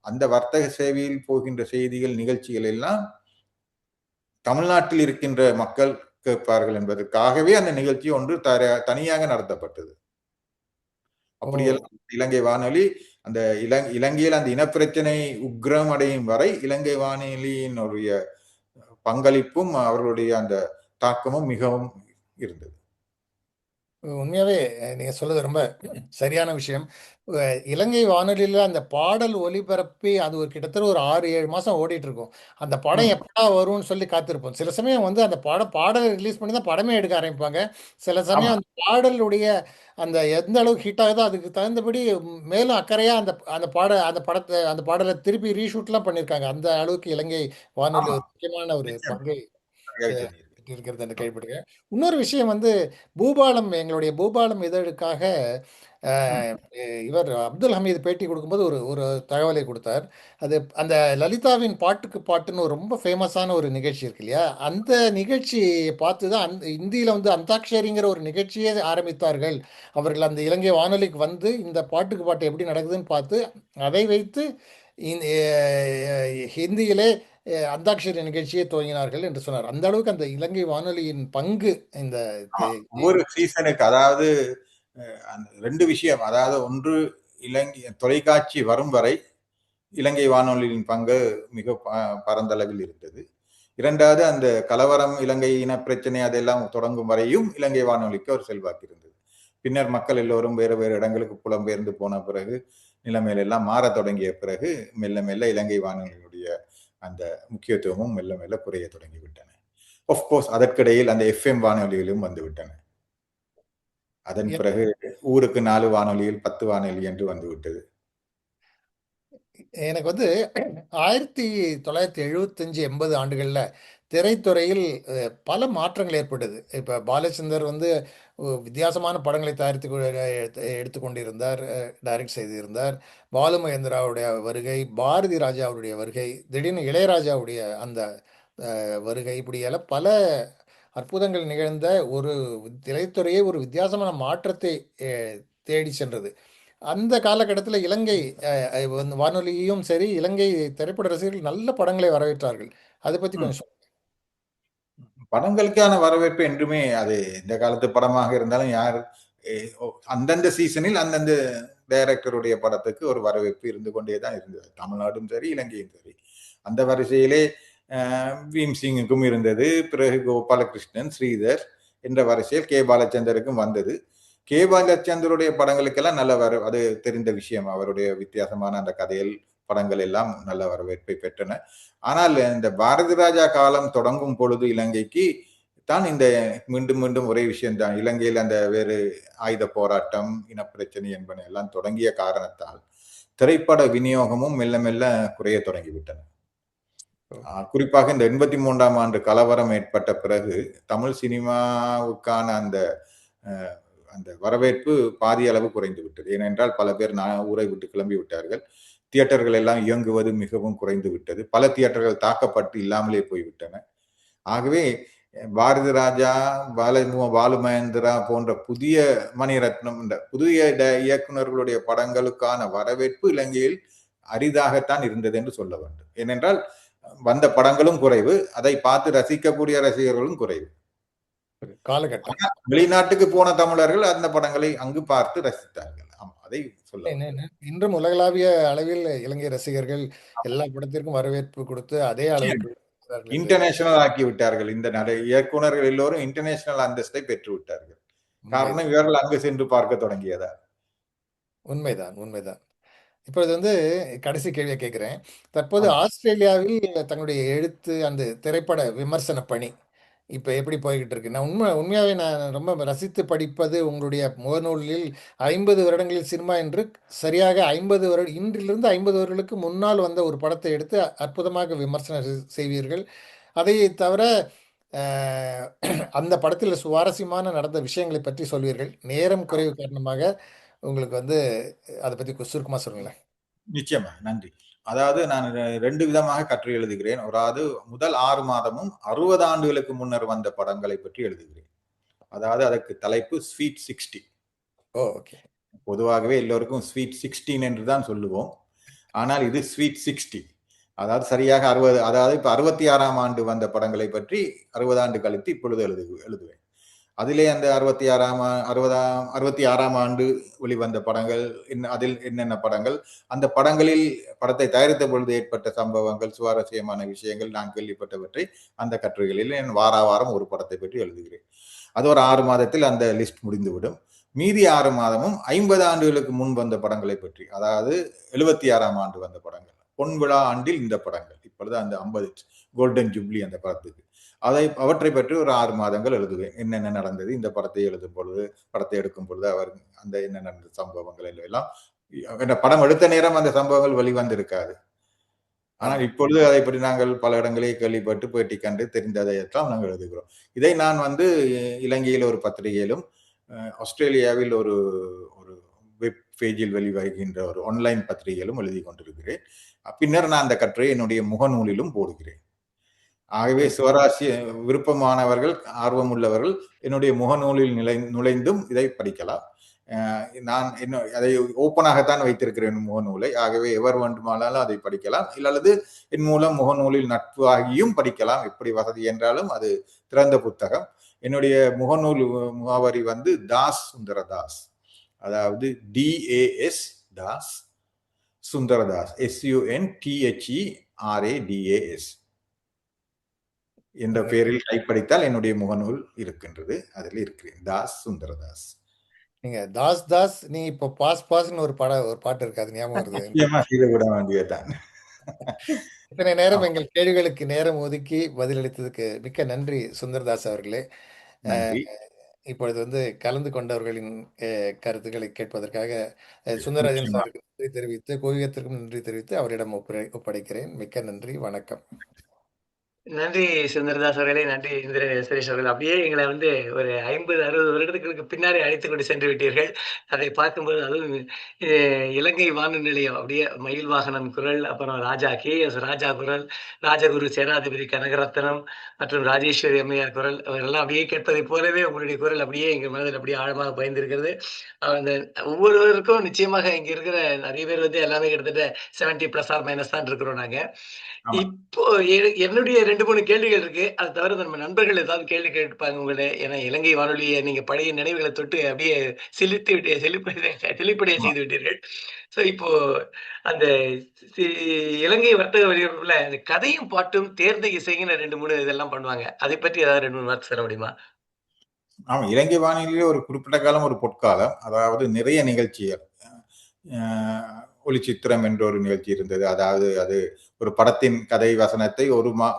அந்த வர்த்தக சேவையில் போகின்ற செய்திகள், நிகழ்ச்சிகள் எல்லாம் தமிழ்நாட்டில் இருக்கின்ற மக்கள் கேட்பார்கள் என்பதற்காகவே அந்த நிகழ்ச்சி ஒன்று தனியாக நடத்தப்பட்டது. அப்படியெல்லாம் இலங்கை வானொலி அந்த இலங்கையில் அந்த இனப்பிரச்சனை உக்ரம் அடையும் வரை இலங்கை வானொலியினுடைய பங்களிப்பும் அவர்களுடைய அந்த தாக்கமும் மிகவும் இருந்தது. உண்மையாவே நீங்க சொல்றது ரொம்ப சரியான விஷயம். இலங்கை வானொலியில அந்த பாடல் ஒலிபரப்பி அது கிட்டத்தட்ட ஒரு 6-7 மாசம் ஓடிட்டு இருக்கும். அந்த படம் எப்படா வரும்னு சொல்லி காத்திருப்போம். சில சமயம் வந்து அந்த பாடலை ரிலீஸ் பண்ணி தான் படமே எடுக்க ஆரம்பிப்பாங்க. சில சமயம் அந்த பாடலுடைய அந்த எந்த அளவுக்கு ஹிட் ஆகுதோ அதுக்கு தகுந்தபடி மேலும் அக்கறையா அந்த பாடலை திருப்பி ரீஷூட்லாம் பண்ணியிருக்காங்க. அந்த அளவுக்கு இலங்கை வானொலி ஒரு முக்கியமான ஒரு பங்கை இருக்கிறது என்று கேள்விப்பட்டிருக்கேன். இன்னொரு விஷயம் வந்து பூபாலம், எங்களுடைய பூபாலம் இதழுக்காக அஹ், இவர் அப்துல் ஹமீது பேட்டி கொடுக்கும்போது ஒரு ஒரு தகவலை கொடுத்தார். அது அந்த லலிதாவின் பாட்டுக்கு பாட்டுன்னு ஒரு ரொம்ப ஃபேமஸான ஒரு நிகழ்ச்சி இருக்கு இல்லையா, அந்த நிகழ்ச்சியை பார்த்து தான் இந்தியில் வந்து அந்தாக்ஷரிங்கிற ஒரு நிகழ்ச்சியே ஆரம்பித்தார்கள் அவர்கள். அந்த இலங்கை வானொலிக்கு வந்து இந்த பாட்டுக்கு பாட்டு எப்படி நடக்குதுன்னு பார்த்து அதை வைத்து இந்த ஹிந்தியிலே அந்தாக்ஷரி நிகழ்ச்சியை துவங்கினார்கள் என்று சொன்னார். அந்த அளவுக்கு அந்த இலங்கை வானொலியின் பங்கு இந்த ஒவ்வொரு சீசனுக்கு, அதாவது அந்த 2 விஷயம், அதாவது ஒன்று இலங்கை தொலைக்காட்சி வரும் வரை இலங்கை வானொலியின் பங்கு மிக பரந்தளவில் இருந்தது. இரண்டாவது, அந்த கலவரம், இலங்கை இன பிரச்சனை அதெல்லாம் தொடங்கும் வரையும் இலங்கை வானொலிக்கு ஒரு செல்வாக்கு இருந்தது. பின்னர் மக்கள் எல்லோரும் வேறு வேறு இடங்களுக்கு புலம்பெயர்ந்து போன பிறகு, நிலைமையில எல்லாம் மாற தொடங்கிய பிறகு மெல்ல மெல்ல இலங்கை வானொலியுடைய அந்த முக்கியத்துவமும் மெல்ல மெல்ல குறைய தொடங்கிவிட்டன. ஆஃப்கோர்ஸ் அதற்கிடையில் அந்த FM வானொலியிலும் வந்து விட்டன. அதன் பிறகு ஊருக்கு 4 வானொலியில் 10 வானொலி என்று வந்து விட்டது. எனக்கு வந்து 1975-80 ஆண்டுகளில் திரைத்துறையில் பல மாற்றங்கள் ஏற்பட்டது. இப்போ பாலச்சந்தர் வந்து வித்தியாசமான படங்களை எடுத்துக்கொண்டிருந்தார், டைரக்ட் செய்திருந்தார். பாலு மகேந்திராவுடைய வருகை, பாரதி ராஜா அவருடைய வருகை, திடீர்னு இளையராஜாவுடைய அந்த வருகை, இப்படியெல்லாம் பல அற்புதங்கள் நிகழ்ந்த ஒரு திரைத்துறையை ஒரு வித்தியாசமான மாற்றத்தை தேடி சென்றது. அந்த காலகட்டத்தில் இலங்கை வானொலியும் சரி, இலங்கை திரைப்பட ரசிகர்கள் நல்ல படங்களை வரவேற்றார்கள். அதை பற்றி கொஞ்சம் சொல்லுங்க. படங்களுக்கான வரவேற்பு என்றுமே, அது இந்த காலத்து படமாக இருந்தாலும் யார் அந்தந்த சீசனில் அந்தந்த டைரக்டருடைய படத்துக்கு ஒரு வரவேற்பு இருந்து கொண்டேதான் இருந்தது. தமிழ்நாடும் சரி, இலங்கையும் சரி. அந்த வரிசையிலே பீம்சிங்குக்கும் இருந்தது. பிறகு கோபாலகிருஷ்ணன், ஸ்ரீதர் என்ற வரிசையில் கே பாலச்சந்தருக்கும் வந்தது. கே பாலச்சந்தருடைய படங்களுக்கெல்லாம் நல்ல அது தெரிந்த விஷயம். அவருடைய வித்தியாசமான அந்த கதையில் படங்கள் எல்லாம் நல்ல வரவேற்பை பெற்றன. ஆனால் இந்த பாரதி ராஜா காலம் தொடங்கும் பொழுது இலங்கைக்கு தான் இந்த மீண்டும் மீண்டும் ஒரே விஷயம்தான், இலங்கையில் அந்த வேறு ஆயுத போராட்டம், இனப்பிரச்சனை என்பன எல்லாம் தொடங்கிய காரணத்தால் திரைப்பட விநியோகமும் மெல்ல மெல்ல குறைய தொடங்கிவிட்டன. குறிப்பாக இந்த 83ஆம் ஆண்டு கலவரம் ஏற்பட்ட பிறகு தமிழ் சினிமாவுக்கான அந்த அந்த வரவேற்பு பாதி அளவு குறைந்து விட்டது. ஏனென்றால் பல பேர் ஊரை விட்டு கிளம்பி விட்டார்கள். தியேட்டர்கள் எல்லாம் இயங்குவது மிகவும் குறைந்து விட்டது. பல தியேட்டர்கள் தாக்கப்பட்டு இல்லாமலே போய்விட்டன. ஆகவே பாரதி ராஜா, பாலு மகேந்திரா போன்ற புதிய மணிரத்னம், இந்த புதிய இயக்குநர்களுடைய படங்களுக்கான வரவேற்பு இலங்கையில் அரிதாகத்தான் இருந்தது என்று சொல்ல வேண்டும். ஏனென்றால் வந்த படங்களும் குறைவு, அதை பார்த்து ரசிக்கக்கூடிய ரசிகர்களும் குறைவு. காலகட்டம். வெளிநாட்டுக்கு போன தமிழர்கள் அந்த படங்களை அங்கு பார்த்து ரசித்தார்கள். அதை சொல்ல இன்றும் உலகளாவிய அளவில் இலங்கை ரசிகர்கள் எல்லா படத்திற்கும் வரவேற்பு கொடுத்து அதே அளவுக்கு இன்டர்நேஷனல் ஆக்கி விட்டார்கள். இந்த இயக்குநர்கள் எல்லோரும் இன்டர்நேஷனல் அந்தஸ்தை பெற்று விட்டார்கள். காரணம் இவர்கள் அங்கு சென்று பார்க்க தொடங்கியதா. உண்மைதான், உண்மைதான். இப்பொழுது வந்து கடைசி கேள்வியை கேட்கிறேன். தற்போது ஆஸ்திரேலியாவில் தங்களுடைய எழுத்து, அந்த திரைப்பட விமர்சன பணி இப்போ எப்படி போய்கிட்டு இருக்கு? நான் உண்மையாகவே நான் ரொம்ப ரசித்து படிப்பது உங்களுடைய முகநூலில் 50 வருடங்களில் சினிமா என்று சரியாக 50 வருடம், இன்றிலிருந்து 50 வருடங்களுக்கு முன்னால் வந்த ஒரு படத்தை எடுத்து அற்புதமாக விமர்சனம் செய்வீர்கள். அதை தவிர அந்த படத்தில் சுவாரஸ்யமான நடந்த விஷயங்களை பற்றி சொல்வீர்கள். நேரம் குறைவு காரணமாக உங்களுக்கு வந்து அதை பற்றி சுருக்கமாக சொல்லுங்களேன். நிச்சயமா, நன்றி. அதாவது நான் 2 விதமாக கற்று எழுதுகிறேன். அதாவது முதல் 6 மாதமும் 60 ஆண்டுகளுக்கு முன்னர் வந்த படங்களை பற்றி எழுதுகிறேன். அதாவது அதற்கு தலைப்பு ஸ்வீட் 60. பொதுவாகவே எல்லோருக்கும் ஸ்வீட் 16 என்று தான் சொல்லுவோம். ஆனால் இது ஸ்வீட் 60. அதாவது சரியாக 60, அதாவது இப்ப 66ஆம் ஆண்டு வந்த படங்களை பற்றி 60 ஆண்டு கழித்து இப்பொழுது எழுதுவேன். அதிலே அந்த 66ஆம் ஆண்டு வெளிவந்த படங்கள், அதில் என்னென்ன படங்கள், அந்த படங்களில் படத்தை தயாரித்த பொழுது ஏற்பட்ட சம்பவங்கள், சுவாரஸ்யமான விஷயங்கள், நான் கேள்விப்பட்டவற்றை அந்த கட்டுரைகளில் வாரம் ஒரு படத்தை பற்றி எழுதுகிறேன். அது ஒரு 6 மாதத்தில் அந்த லிஸ்ட் முடிந்துவிடும். மீதி 6 மாதமும் 50 ஆண்டுகளுக்கு முன் வந்த படங்களை பற்றி, அதாவது 76ஆம் ஆண்டு வந்த படங்கள், பொன் விழா ஆண்டில் இந்த படங்கள், இப்பொழுது அந்த 50 கோல்டன் ஜூப்ளி அந்த படத்துக்கு, அவற்றை பற்றி ஒரு 6 மாதங்கள் எழுதுவேன். என்னென்ன நடந்தது இந்த படத்தை எழுதும் பொழுது, படத்தை எடுக்கும் பொழுது அவர் அந்த என்ன நடந்த சம்பவங்கள் எல்லாம், படம் எடுத்த நேரம் அந்த சம்பவங்கள் வெளிவந்திருக்காது. ஆனால் ஆமா. இப்பொழுது அதை பற்றி நாங்கள் பல இடங்களில் கேள்விப்பட்டு பேட்டி கண்டு தெரிந்ததையெல்லாம் நாங்கள் எழுதுகிறோம். இதை நான் வந்து இலங்கையில் ஒரு பத்திரிகையிலும் ஆஸ்திரேலியாவில் ஒரு ஒரு வெப் பேஜில் வெளிவருகின்ற ஒரு ஆன்லைன் பத்திரிகையிலும் எழுதி கொண்டிருக்கிறேன். பின்னர் நான் அந்த கட்டுரையை என்னுடைய முகநூலிலும் போடுகிறேன். ஆகவே சுவராசிய விருப்பமானவர்கள், ஆர்வம் உள்ளவர்கள் என்னுடைய முகநூலில் நுழைந்தும் இதை படிக்கலாம். நான் அதை ஓப்பனாகத்தான் வைத்திருக்கிறேன் முகநூலை. ஆகவே எவர் வேண்டுமானாலும் அதை படிக்கலாம். அல்லது என் மூலம் முகநூலில் நட்பு ஆகியும் படிக்கலாம். எப்படி வசதி என்றாலும் அது திறந்த புத்தகம். என்னுடைய முகநூல் முகவரி வந்து தாஸ் சுந்தரதாஸ், அதாவது DAS தாஸ் சுந்தரதாஸ், SUNTHERADAS என்ற பெயரில் கைப்படித்தால் என்னுடைய முகநூல் இருக்கின்றது. அதில் இருக்கிறேன், தாஸ் சுந்தரதாஸ். நீங்க தாஸ் தாஸ் நீ இப்போ பாஸ் பாஸ்ன்னு ஒரு பாட்டு இருக்காது, ஞாபகம் வருது. செய்து விட வேண்டியதுதான். இத்தனை நேரம் எங்கள் கேள்விகளுக்கு நேரம் ஒதுக்கி பதிலளித்ததுக்கு மிக்க நன்றி சுந்தரதாஸ் அவர்களே. நன்றி. இப்பொழுது வந்து கலந்து கொண்டவர்களின் கருத்துக்களை கேட்பதற்காக சுந்தரராஜன் நிச்சயமா. சாருக்கு நன்றி தெரிவித்து, கோவியத்திற்கும் நன்றி தெரிவித்து அவரிடம் ஒப்படைக்கிறேன். மிக்க நன்றி, வணக்கம். நன்றி சுந்தரதாஸ் அவர்களே, நன்றி இந்திரன் சுரேஷ் அவர்கள். அப்படியே எங்களை வந்து ஒரு 50-60 வருடங்களுக்கு பின்னாடி அழைத்துக் கொண்டு சென்று விட்டீர்கள். அதை பார்க்கும்போது அதுவும் இலங்கை வானொலி நிலையம் அப்படியே மயில் வாகனன் குரல், அப்புறம் ராஜா KS ராஜா குரல், ராஜகுரு சேனாதிபதி கனகரத்னம் மற்றும் ராஜேஸ்வரி அம்மையார் குரல், அவரெல்லாம் அப்படியே கேட்பதைப் போலவே உங்களுடைய குரல் அப்படியே எங்கள் மனதில் அப்படியே ஆழமாக பயந்திருக்கிறது. அந்த ஒவ்வொருவருக்கும் நிச்சயமாக இங்க இருக்கிற நிறைய பேர் வந்து எல்லாமே கிட்டத்தட்ட 70+ ஆர் மைனஸ் தான் இருக்கிறோம் நாங்க. ஆமா. இப்போ என்னுடைய 2, 3 கேள்விகள் இருக்கு. அது தவிர நம்ம நண்பர்கள் ஏதாவது கேள்வி கேட்பாங்க உங்கள. ஏன்னா இலங்கை வானொலிய நீங்க பழைய நினைவுகள தொட்டு அப்படியே செழிப்படைய ஆமா. செய்து விட்டீர்கள். ஸோ இப்போ அந்த சி இலங்கை வர்த்தக வரிவகுப்புல அந்த கதையும், பாட்டும், தேர்ந்த இசைன்னு 2, 3 இதெல்லாம் பண்ணுவாங்க. அதை பற்றி ஏதாவது 2, 3 வார்த்தை சொல்ல முடியுமா? ஆமா, இலங்கை வானிலையிலே ஒரு குறிப்பிட்ட காலம் ஒரு பொற்காலம். அதாவது நிறைய நிகழ்ச்சிகள், ஒளிச்சித்திரம் என்ற ஒரு நிகழ்ச்சி இருந்தது. அதாவது அது ஒரு படத்தின் கதை வசனத்தை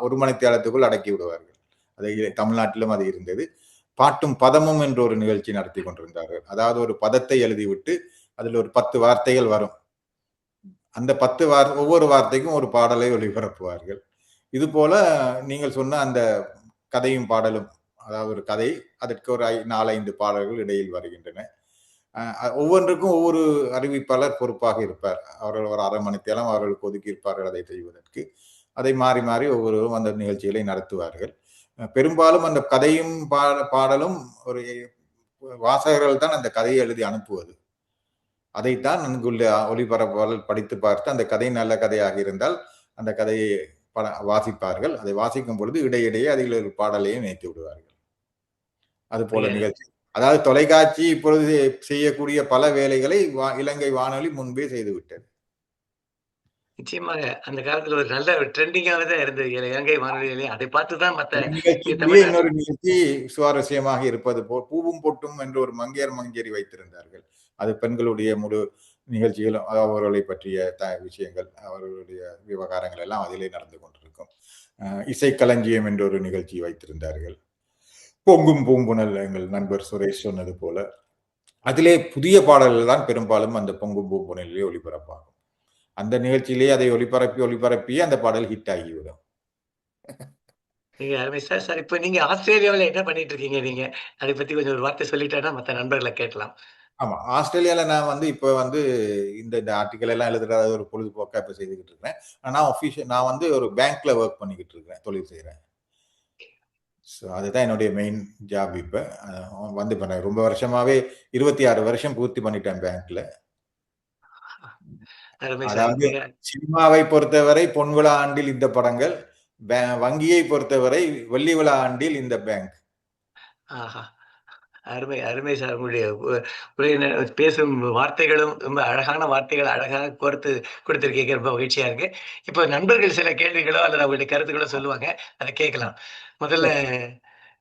ஒரு மணித்தியாலத்துக்குள் அடக்கி விடுவார்கள். அது தமிழ்நாட்டிலும் அது இருந்தது. பாட்டும் பதமும் என்ற ஒரு நிகழ்ச்சி நடத்தி கொண்டிருந்தார்கள். அதாவது ஒரு பதத்தை எழுதிவிட்டு அதில் ஒரு 10 வார்த்தைகள் வரும். அந்த 10 ஒவ்வொரு வார்த்தைக்கும் ஒரு பாடலை ஒளிபரப்புவார்கள். இது போல நீங்கள் சொன்ன அந்த கதையும் பாடலும், அதாவது ஒரு கதை, அதற்கு ஒரு 4-5 பாடல்கள் இடையில் வருகின்றன. ஒவ்வொன்றுக்கும் ஒவ்வொரு அறிவிப்பாளர் பொறுப்பாக இருப்பார். அவர்கள் ஒரு 1/2 மணித்தேரம் அவர்களுக்கு ஒதுக்கி இருப்பார்கள் அதை செய்வதற்கு. அதை மாறி மாறி ஒவ்வொருவரும் அந்த நிகழ்ச்சிகளை நடத்துவார்கள். பெரும்பாலும் அந்த கதையும் பாடலும் ஒரு வாசகர்கள் தான் அந்த கதையை எழுதி அனுப்புவது. அதைத்தான் அங்குள்ள ஒளிபரப்பாளர் படித்து பார்த்து அந்த கதை நல்ல கதையாக இருந்தால் அந்த கதையை வாசிப்பார்கள். அதை வாசிக்கும் பொழுது இடையிடையே அதில் ஒரு பாடலையும் இணைத்து விடுவார்கள். அது போல நிகழ்ச்சி. அதாவது தொலைக்காட்சி இப்பொழுது செய்யக்கூடிய பல வேலைகளை இலங்கை வானொலி முன்பே செய்துவிட்டது. நிச்சயமாக அந்த காலத்துல ஒரு நல்ல ட்ரெண்டிங்காவே தான் இருந்தது இலங்கை வானொலியிலே. அதை பார்த்து தான் மத்த இன்னொரு நிகழ்ச்சி சுவாரஸ்யமாக இருப்பது போல் பூவும் பொட்டும் என்று ஒரு மங்கையர் வைத்திருந்தார்கள். அது பெண்களுடைய முழு நிகழ்ச்சிகளும் அவர்களை பற்றிய விஷயங்கள், அவர்களுடைய விவகாரங்கள் எல்லாம் அதிலே நடந்து கொண்டிருக்கும். இசைக்களஞ்சியம் என்ற ஒரு நிகழ்ச்சி வைத்திருந்தார்கள். பொங்கும் பூம்புணல், எங்கள் நண்பர் சுரேஷ் சொன்னது போல அதிலே புதிய பாடல்கள் தான் பெரும்பாலும் அந்த பொங்கும் பூம்புணலிலே ஒளிபரப்பாகும். அந்த நிகழ்ச்சியிலே அதை ஒளிபரப்பி அந்த பாடல் ஹிட் ஆகிவிடும். நீங்க அருமை சார். சார் இப்ப நீங்க ஆஸ்திரேலியாவில் என்ன பண்ணிட்டு இருக்கீங்க நீங்க? அதை பத்தி கொஞ்சம் ஒரு வார்த்தை சொல்லிட்டேன்னா மத்த நண்பர்களை கேட்கலாம். ஆமா, ஆஸ்திரேலியால நான் வந்து இப்ப வந்து இந்த ஆர்டிக்கல் எல்லாம் எழுதுறத ஒரு பொழுதுபோக்கா இப்ப செய்துகிட்டு இருக்கேன். ஆனா நான் வந்து ஒரு பேங்க்ல ஒர்க் பண்ணிக்கிட்டு இருக்கேன், தொழில் செய்யறேன். அதுதான் என்னுடைய மெயின் ஜாப். இப்ப வந்து பண்ண ரொம்ப வருஷமாவே 26 வருஷம் பூர்த்தி பண்ணிட்டேன் பேங்க்ல. அதாவது சினிமாவை பொறுத்தவரை பொன்விழா ஆண்டில் இந்த படங்கள், வங்கியை பொறுத்தவரை வெள்ளி விழா ஆண்டில் இந்த பேங்க். ஆஹா, அருமை அருமை சார். உங்களுடைய பேசும் வார்த்தைகளும் ரொம்ப அழகான வார்த்தைகள், அழகாக கோர்த்து கொடுத்திருக்கீங்க. ரொம்ப மகிழ்ச்சியா இருக்கு. இப்போ நண்பர்கள் சில கேள்விகளோ அல்லது அவங்களுடைய கருத்துக்களோ சொல்லுவாங்க, அதை கேட்கலாம். முதல்ல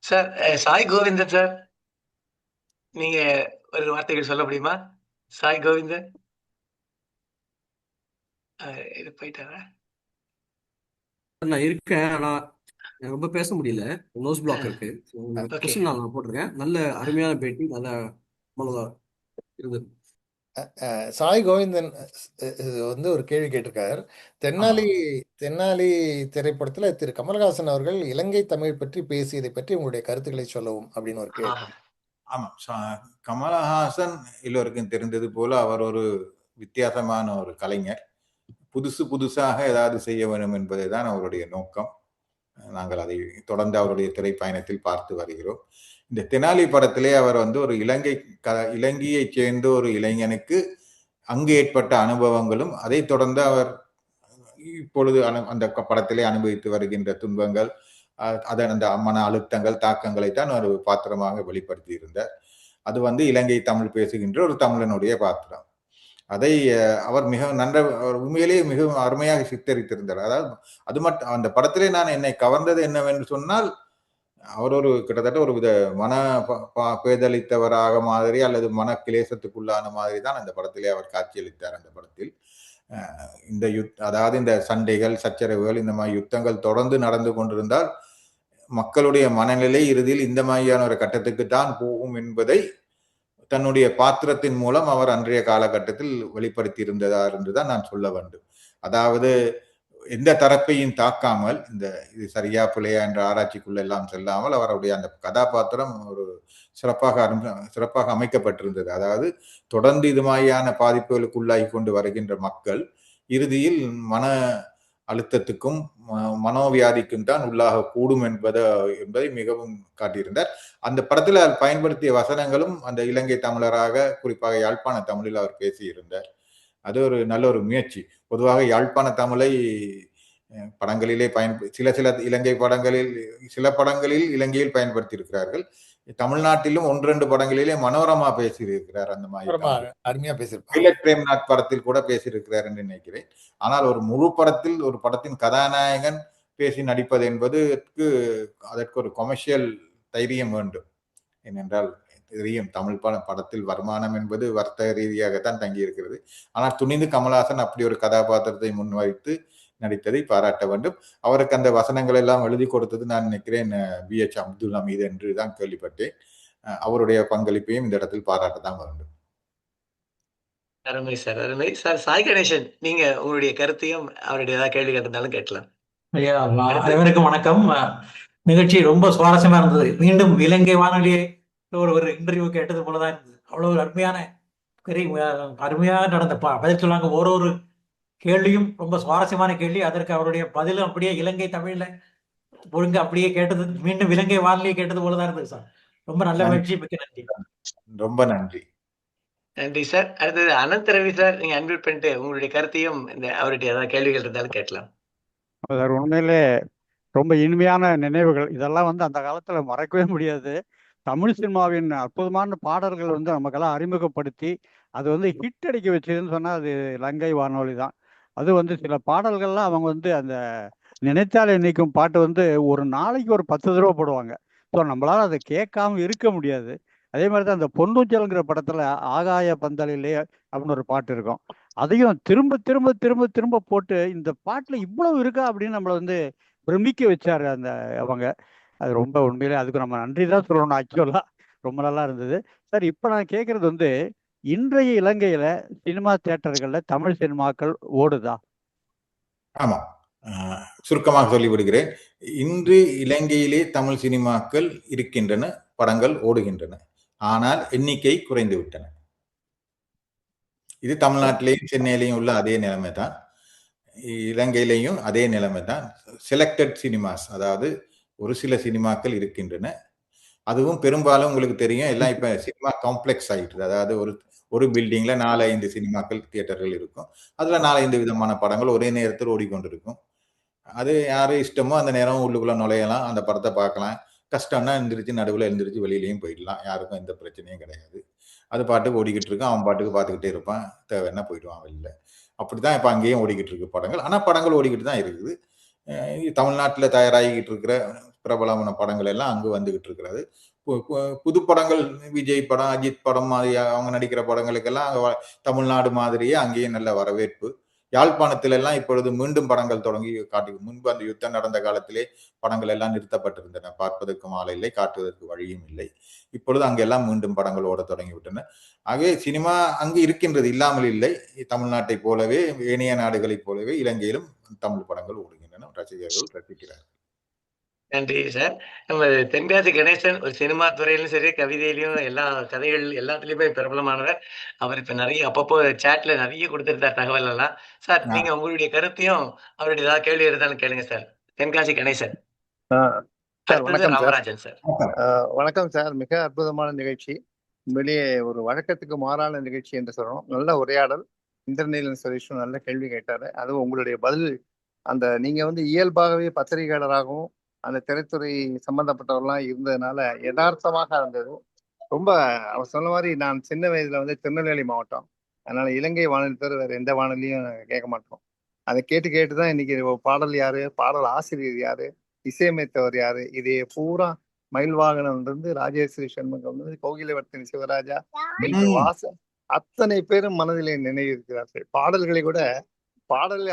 சார் சாய் கோவிந்தன் சார், நீங்க ஒரு வார்த்தைகள் சொல்ல முடியுமா? சாய் கோவிந்தன் இது போயிட்டாரா? நான் இருக்கேன். ஆனா ரொம்ப பேச முடியல, நோஸ் பிளாக் இருக்கு. கொஸ்டின் நான் போட்டிருக்கேன். நல்ல அருமையான பேட்டி, நல்ல மனதா இருந்தது. சாய் கோவிந்தன் வந்து ஒரு கேள்வி கேட்டிருக்கார். தென்னாலி தென்னாலி திரைப்படத்துல திரு கமலஹாசன் அவர்கள் இலங்கை தமிழ் பற்றி பேசியதை பற்றி உங்களுடைய கருத்துக்களை சொல்லவும் அப்படின்னு ஒரு கேள்வி. ஆமா, கமலஹாசன் எல்லோருக்கும் தெரிந்தது போல அவர் ஒரு வித்தியாசமான ஒரு கலைஞர். புதுசாக ஏதாவது செய்ய வேண்டும் என்பதை தான் அவருடைய நோக்கம். நாங்கள் அதை தொடர்ந்து அவருடைய திரைப்பயணத்தில் பார்த்து வருகிறோம். இந்த தெனாலி படத்திலே அவர் வந்து ஒரு இலங்கையைச் சேர்ந்த ஒரு இளைஞனுக்கு அங்கு ஏற்பட்ட அனுபவங்களும் அதை தொடர்ந்து அவர் இப்பொழுது அந்த படத்திலே அனுபவித்து வருகின்ற துன்பங்கள், அதன் அந்த மன அழுத்தங்கள், தாக்கங்களை தான் ஒரு பாத்திரமாக வெளிப்படுத்தி இருந்தார். அது வந்து இலங்கை தமிழ் பேசுகின்ற ஒரு தமிழனுடைய பாத்திரம். அதை அவர் மிக உண்மையிலேயே மிகவும் அருமையாக சித்தரித்திருந்தார். அதாவது அது மட்டும் அந்த படத்திலே நான் என்னை கவர்ந்தது என்னவென்று சொன்னால், அவர் ஒரு கிட்டத்தட்ட ஒரு வித மன பேதளித்தவராக மாதிரி அல்லது மன கிளேசத்துக்குள்ளான மாதிரி தான் அந்த படத்திலே அவர் காட்சியளித்தார். அந்த படத்தில் இந்த அதாவது இந்த சண்டைகள், சச்சரவுகள், இந்த மாதிரி யுத்தங்கள் தொடர்ந்து நடந்து கொண்டிருந்தால் மக்களுடைய மனநிலை இறுதியில் இந்த மாதிரியான ஒரு கட்டத்துக்கு தான் போகும் என்பதை தன்னுடைய பாத்திரத்தின் மூலம் அவர் அன்றைய காலகட்டத்தில் வெளிப்படுத்தி இருந்ததார் என்றுதான் நான் சொல்ல வேண்டும். அதாவது எந்த தரப்பையும் தாக்காமல், இது சரியா பிள்ளையா என்ற ஆராய்ச்சிக்குள்ள எல்லாம் செல்லாமல் அவருடைய அந்த கதாபாத்திரம் ஒரு சிறப்பாக அமைக்கப்பட்டிருந்தது. அதாவது தொடர்ந்து இது மாதிரியான பாதிப்புகளுக்கு உள்ளாகி கொண்டு வருகின்ற மக்கள் இறுதியில் மன அழுத்தத்துக்கும் மனோவியாதிக்கும் தான் உள்ளாக கூடும் என்பதை மிகவும் காட்டியிருந்தார். அந்த படத்தில் அவர் பயன்படுத்திய வசனங்களும் அந்த இலங்கை தமிழராக, குறிப்பாக யாழ்ப்பாண தமிழில் அவர் பேசியிருந்தார். அது ஒரு நல்ல ஒரு முயற்சி. பொதுவாக யாழ்ப்பாண தமிழை படங்களிலே சில இலங்கை படங்களில், சில படங்களில் இலங்கையில் பயன்படுத்தி இருக்கிறார்கள். தமிழ்நாட்டிலும் 1-2 படங்களிலே மனோரமா பேசியிருக்கிறார். அந்த மாதிரி அருமையா பேசியிருப்பார். பிரேம்நாத் படத்தில் கூட பேசியிருக்கிறார் என்று நினைக்கிறேன். ஆனால் ஒரு முழு படத்தில் ஒரு படத்தின் கதாநாயகன் பேசி நடிப்பது என்பதற்கு அதற்கு ஒரு கொமர்ஷியல் தைரியம் வேண்டும். ஏனென்றால் தெரியும், தமிழ் படத்தில் வருமானம் என்பது வர்த்தக ரீதியாகத்தான் தங்கி இருக்கிறது. ஆனால் துணிந்து கமலஹாசன் அப்படி ஒரு கதாபாத்திரத்தை முன்வைத்து நடித்ததை பாராட்ட வேண்டும். அவருக்கு அந்த வசனங்கள் எல்லாம் எழுதி கொடுத்தது நான் நினைக்கிறேன் BH அப்துல் ஹமீது என்று தான் கேள்விப்பட்டேன். அவருடைய பங்களிப்பையும் இந்த இடத்தில் பாராட்ட தான் வேண்டும். அருமை சார், அருமை சார். சாய் கணேசன், நீங்க உங்களுடைய கருத்தையும் அவருடைய ஏதாவது கேள்வி கேட்டிருந்தாலும் கேட்கலாம். ஐயா, அனைவருக்கும் வணக்கம். நிகழ்ச்சி ரொம்ப சுவாரஸ்யமா இருந்தது. மீண்டும் இலங்கை வானொலியை ஒரு இன்டர்வியூ கேட்டது போலதான் இருந்தது. அவ்வளவு ஒரு அருமையாக நடந்த பதில் சொல்லாங்க. ஒரு கேள்வியும் ரொம்ப சுவாரஸ்யமான கேள்வி. அதற்கு அவருடைய பதிலும் அப்படியே இலங்கை தமிழ்ல ஒழுங்கு அப்படியே கேட்டது, மீண்டும் இலங்கை வானொலியை கேட்டது போலதான் இருந்தது சார். ரொம்ப நல்ல முயற்சி, மிக்க நன்றி. ரொம்ப நன்றி. நன்றி சார். அடுத்தது அனந்த் ரவி சார், நீங்க அன்மியூட் பண்ணிட்டு உங்களுடைய கருத்தையும் அவருடைய ஏதாவது கேள்விகள் இருந்தாலும் கேட்கலாம். சார், உண்மையிலே ரொம்ப இனிமையான நினைவுகள். இதெல்லாம் வந்து அந்த காலத்துல மறக்கவே முடியாது. தமிழ் சினிமாவின் அற்புதமான பாடல்கள் வந்து நமக்கெல்லாம் அறிமுகப்படுத்தி அது வந்து ஹிட் அடிக்க வச்சதுன்னு சொன்னா அது இலங்கை வானொலி தான். அது வந்து சில பாடல்கள்லாம் அவங்க வந்து அந்த நினைத்தாலே நிற்கும் பாட்டு வந்து ஒரு நாளைக்கு ஒரு 10 தடவை போடுவாங்க. ஸோ நம்மளால அதை கேட்காம இருக்க முடியாது. அதே மாதிரி தான் அந்த பொன்னூஞ்சல்ங்கிற படத்துல ஆகாய பந்தலிலே அப்படின்னு ஒரு பாட்டு இருக்கும். அதையும் திரும்ப திரும்ப திரும்ப திரும்ப போட்டு இந்த பாட்டுல இவ்வளவு இருக்கா அப்படின்னு நம்மளை வந்து பிரமிக்க வச்சாரு அவங்க. அது ரொம்ப உண்மையிலே அதுக்கு நம்ம நன்றி தான் சொல்லணும். ஆக்சுவலா ரொம்ப நல்லா இருந்தது சார். இப்ப நான் கேட்கறது வந்து, இன்றைய இலங்கையில சினிமா தியேட்டர்கள்ல தமிழ் சினிமாக்கள் ஓடுதா? ஆமா, சுருக்கமாக சொல்லிவிடுகிறேன். இன்று இலங்கையிலே தமிழ் சினிமாக்கள் இருக்கின்றன, படங்கள் ஓடுகின்றன. ஆனால் எண்ணிக்கை குறைந்து விட்டன. இது தமிழ்நாட்டிலேயும் சென்னையிலையும் உள்ள அதே நிலைமை தான், இலங்கையிலையும் அதே நிலைமை தான். செலக்டட் சினிமாஸ், அதாவது ஒரு சில சினிமாக்கள் இருக்கின்றன. அதுவும் பெரும்பாலும் உங்களுக்கு தெரியும், எல்லாம் இப்ப சினிமா காம்ப்ளெக்ஸ் ஆயிட்டு. அதாவது ஒரு பில்டிங்ல 4-5 சினிமாக்கள் தியேட்டர்கள் இருக்கும். அதுல 4-5 விதமான படங்கள் ஒரே நேரத்தில் ஓடிக்கொண்டிருக்கும். அது யாரு இஷ்டமோ அந்த நேரம் உள்ளுக்குள்ள நுழையலாம், அந்த படத்தை பார்க்கலாம். கஷ்டம்னா எழுந்திரிச்சு நடுவில் எழுந்திரிச்சு வெளியிலையும் போயிடலாம். யாருக்கும் எந்த பிரச்சனையும் கிடையாது. அது பாட்டுக்கு ஓடிக்கிட்டு இருக்கும், அவன் பாட்டுக்கு பார்த்துக்கிட்டே இருப்பான், தேவைன்னா போயிடுவான் வெளியில. அப்படிதான் இப்ப அங்கேயும் ஓடிக்கிட்டு இருக்கு படங்கள். ஆனா படங்கள் ஓடிக்கிட்டு தான் இருக்குது. தமிழ்நாட்டில் தயாராகிக்கிட்டு இருக்கிற பிரபலமான படங்கள் எல்லாம் அங்கு வந்துகிட்டு இருக்கிறது. புது படங்கள், விஜய் படம், அஜித் படம் மாதிரி அவங்க நடிக்கிற படங்களுக்கெல்லாம் அங்கே தமிழ்நாடு மாதிரியே அங்கேயும் நல்ல வரவேற்பு. யாழ்ப்பாணத்தில் எல்லாம் இப்பொழுது மீண்டும் படங்கள் தொடங்கி காட்டி, முன்பு அந்த யுத்தம் நடந்த காலத்திலே படங்கள் எல்லாம் நிறுத்தப்பட்டிருந்தன, பார்ப்பதற்கு ஆள் இல்லை, காட்டுவதற்கு வழியும் இல்லை. இப்பொழுது அங்கெல்லாம் மீண்டும் படங்கள் ஓட தொடங்கிவிட்டன. ஆகவே சினிமா அங்கு இருக்கின்றது, இல்லாமல் இல்லை. தமிழ்நாட்டை போலவே ஏனைய நாடுகளைப் போலவே இலங்கையிலும் தமிழ் படங்கள் ஓடுகின்றன, ரசிகர்கள் ரசிக்கிறார்கள். நன்றி சார். நம்ம தென்காசி கணேசன் ஒரு சினிமா துறையிலும் சரி, கவிதையிலையும், எல்லா கதைகள் எல்லாத்துலயுமே பிரபலமானவர். அவர் இப்ப நிறைய அப்பப்போ சேட்ல நிறைய கொடுத்திருந்தார் தகவல் எல்லாம். சார், நீங்க உங்களுடைய கருத்தையும் அவருடைய ஏதாவது கேள்வி இருந்தாலும் கேளுங்க சார். தென்காசி கணேசன். சார் அடுத்தது வணக்கம் சார். ராமராஜன் சார். வணக்கம் சார். மிக அற்புதமான நிகழ்ச்சி. உண்மையிலேயே ஒரு வழக்கத்துக்கு மாறான நிகழ்ச்சி என்று சொல்லணும். நல்ல உரையாடல். இந்திரநீலன் சுரேஷும் நல்ல கேள்வி கேட்டாரு. அதுவும் உங்களுடைய பதில், அந்த நீங்க இயல்பாகவே பத்திரிகையாளராகவும் அந்த திரைத்துறை சம்பந்தப்பட்டவர்களாம் இருந்ததுனால யதார்த்தமாக இருந்தது. ரொம்ப அவர் சொன்ன மாதிரி, நான் சின்ன வயதுல திருநெல்வேலி மாவட்டம், அதனால இலங்கை வானொலி தவிர வேற எந்த வானொலியும் கேட்க மாட்டோம். அதை கேட்டு கேட்டுதான் இன்னைக்கு பாடல் யாரு, பாடல் ஆசிரியர் யாரு, இசையமைத்தவர் யாரு, இதே பூரா மயில்வாகனம் இருந்து ராஜேஸ்வரி சண்முகம், கோகிலவர்த்தினி சிவராஜா என்று வாசன் அத்தனை பேரும் மனதிலே நினைவிருக்கிறார்கள். பாடல்களை கூட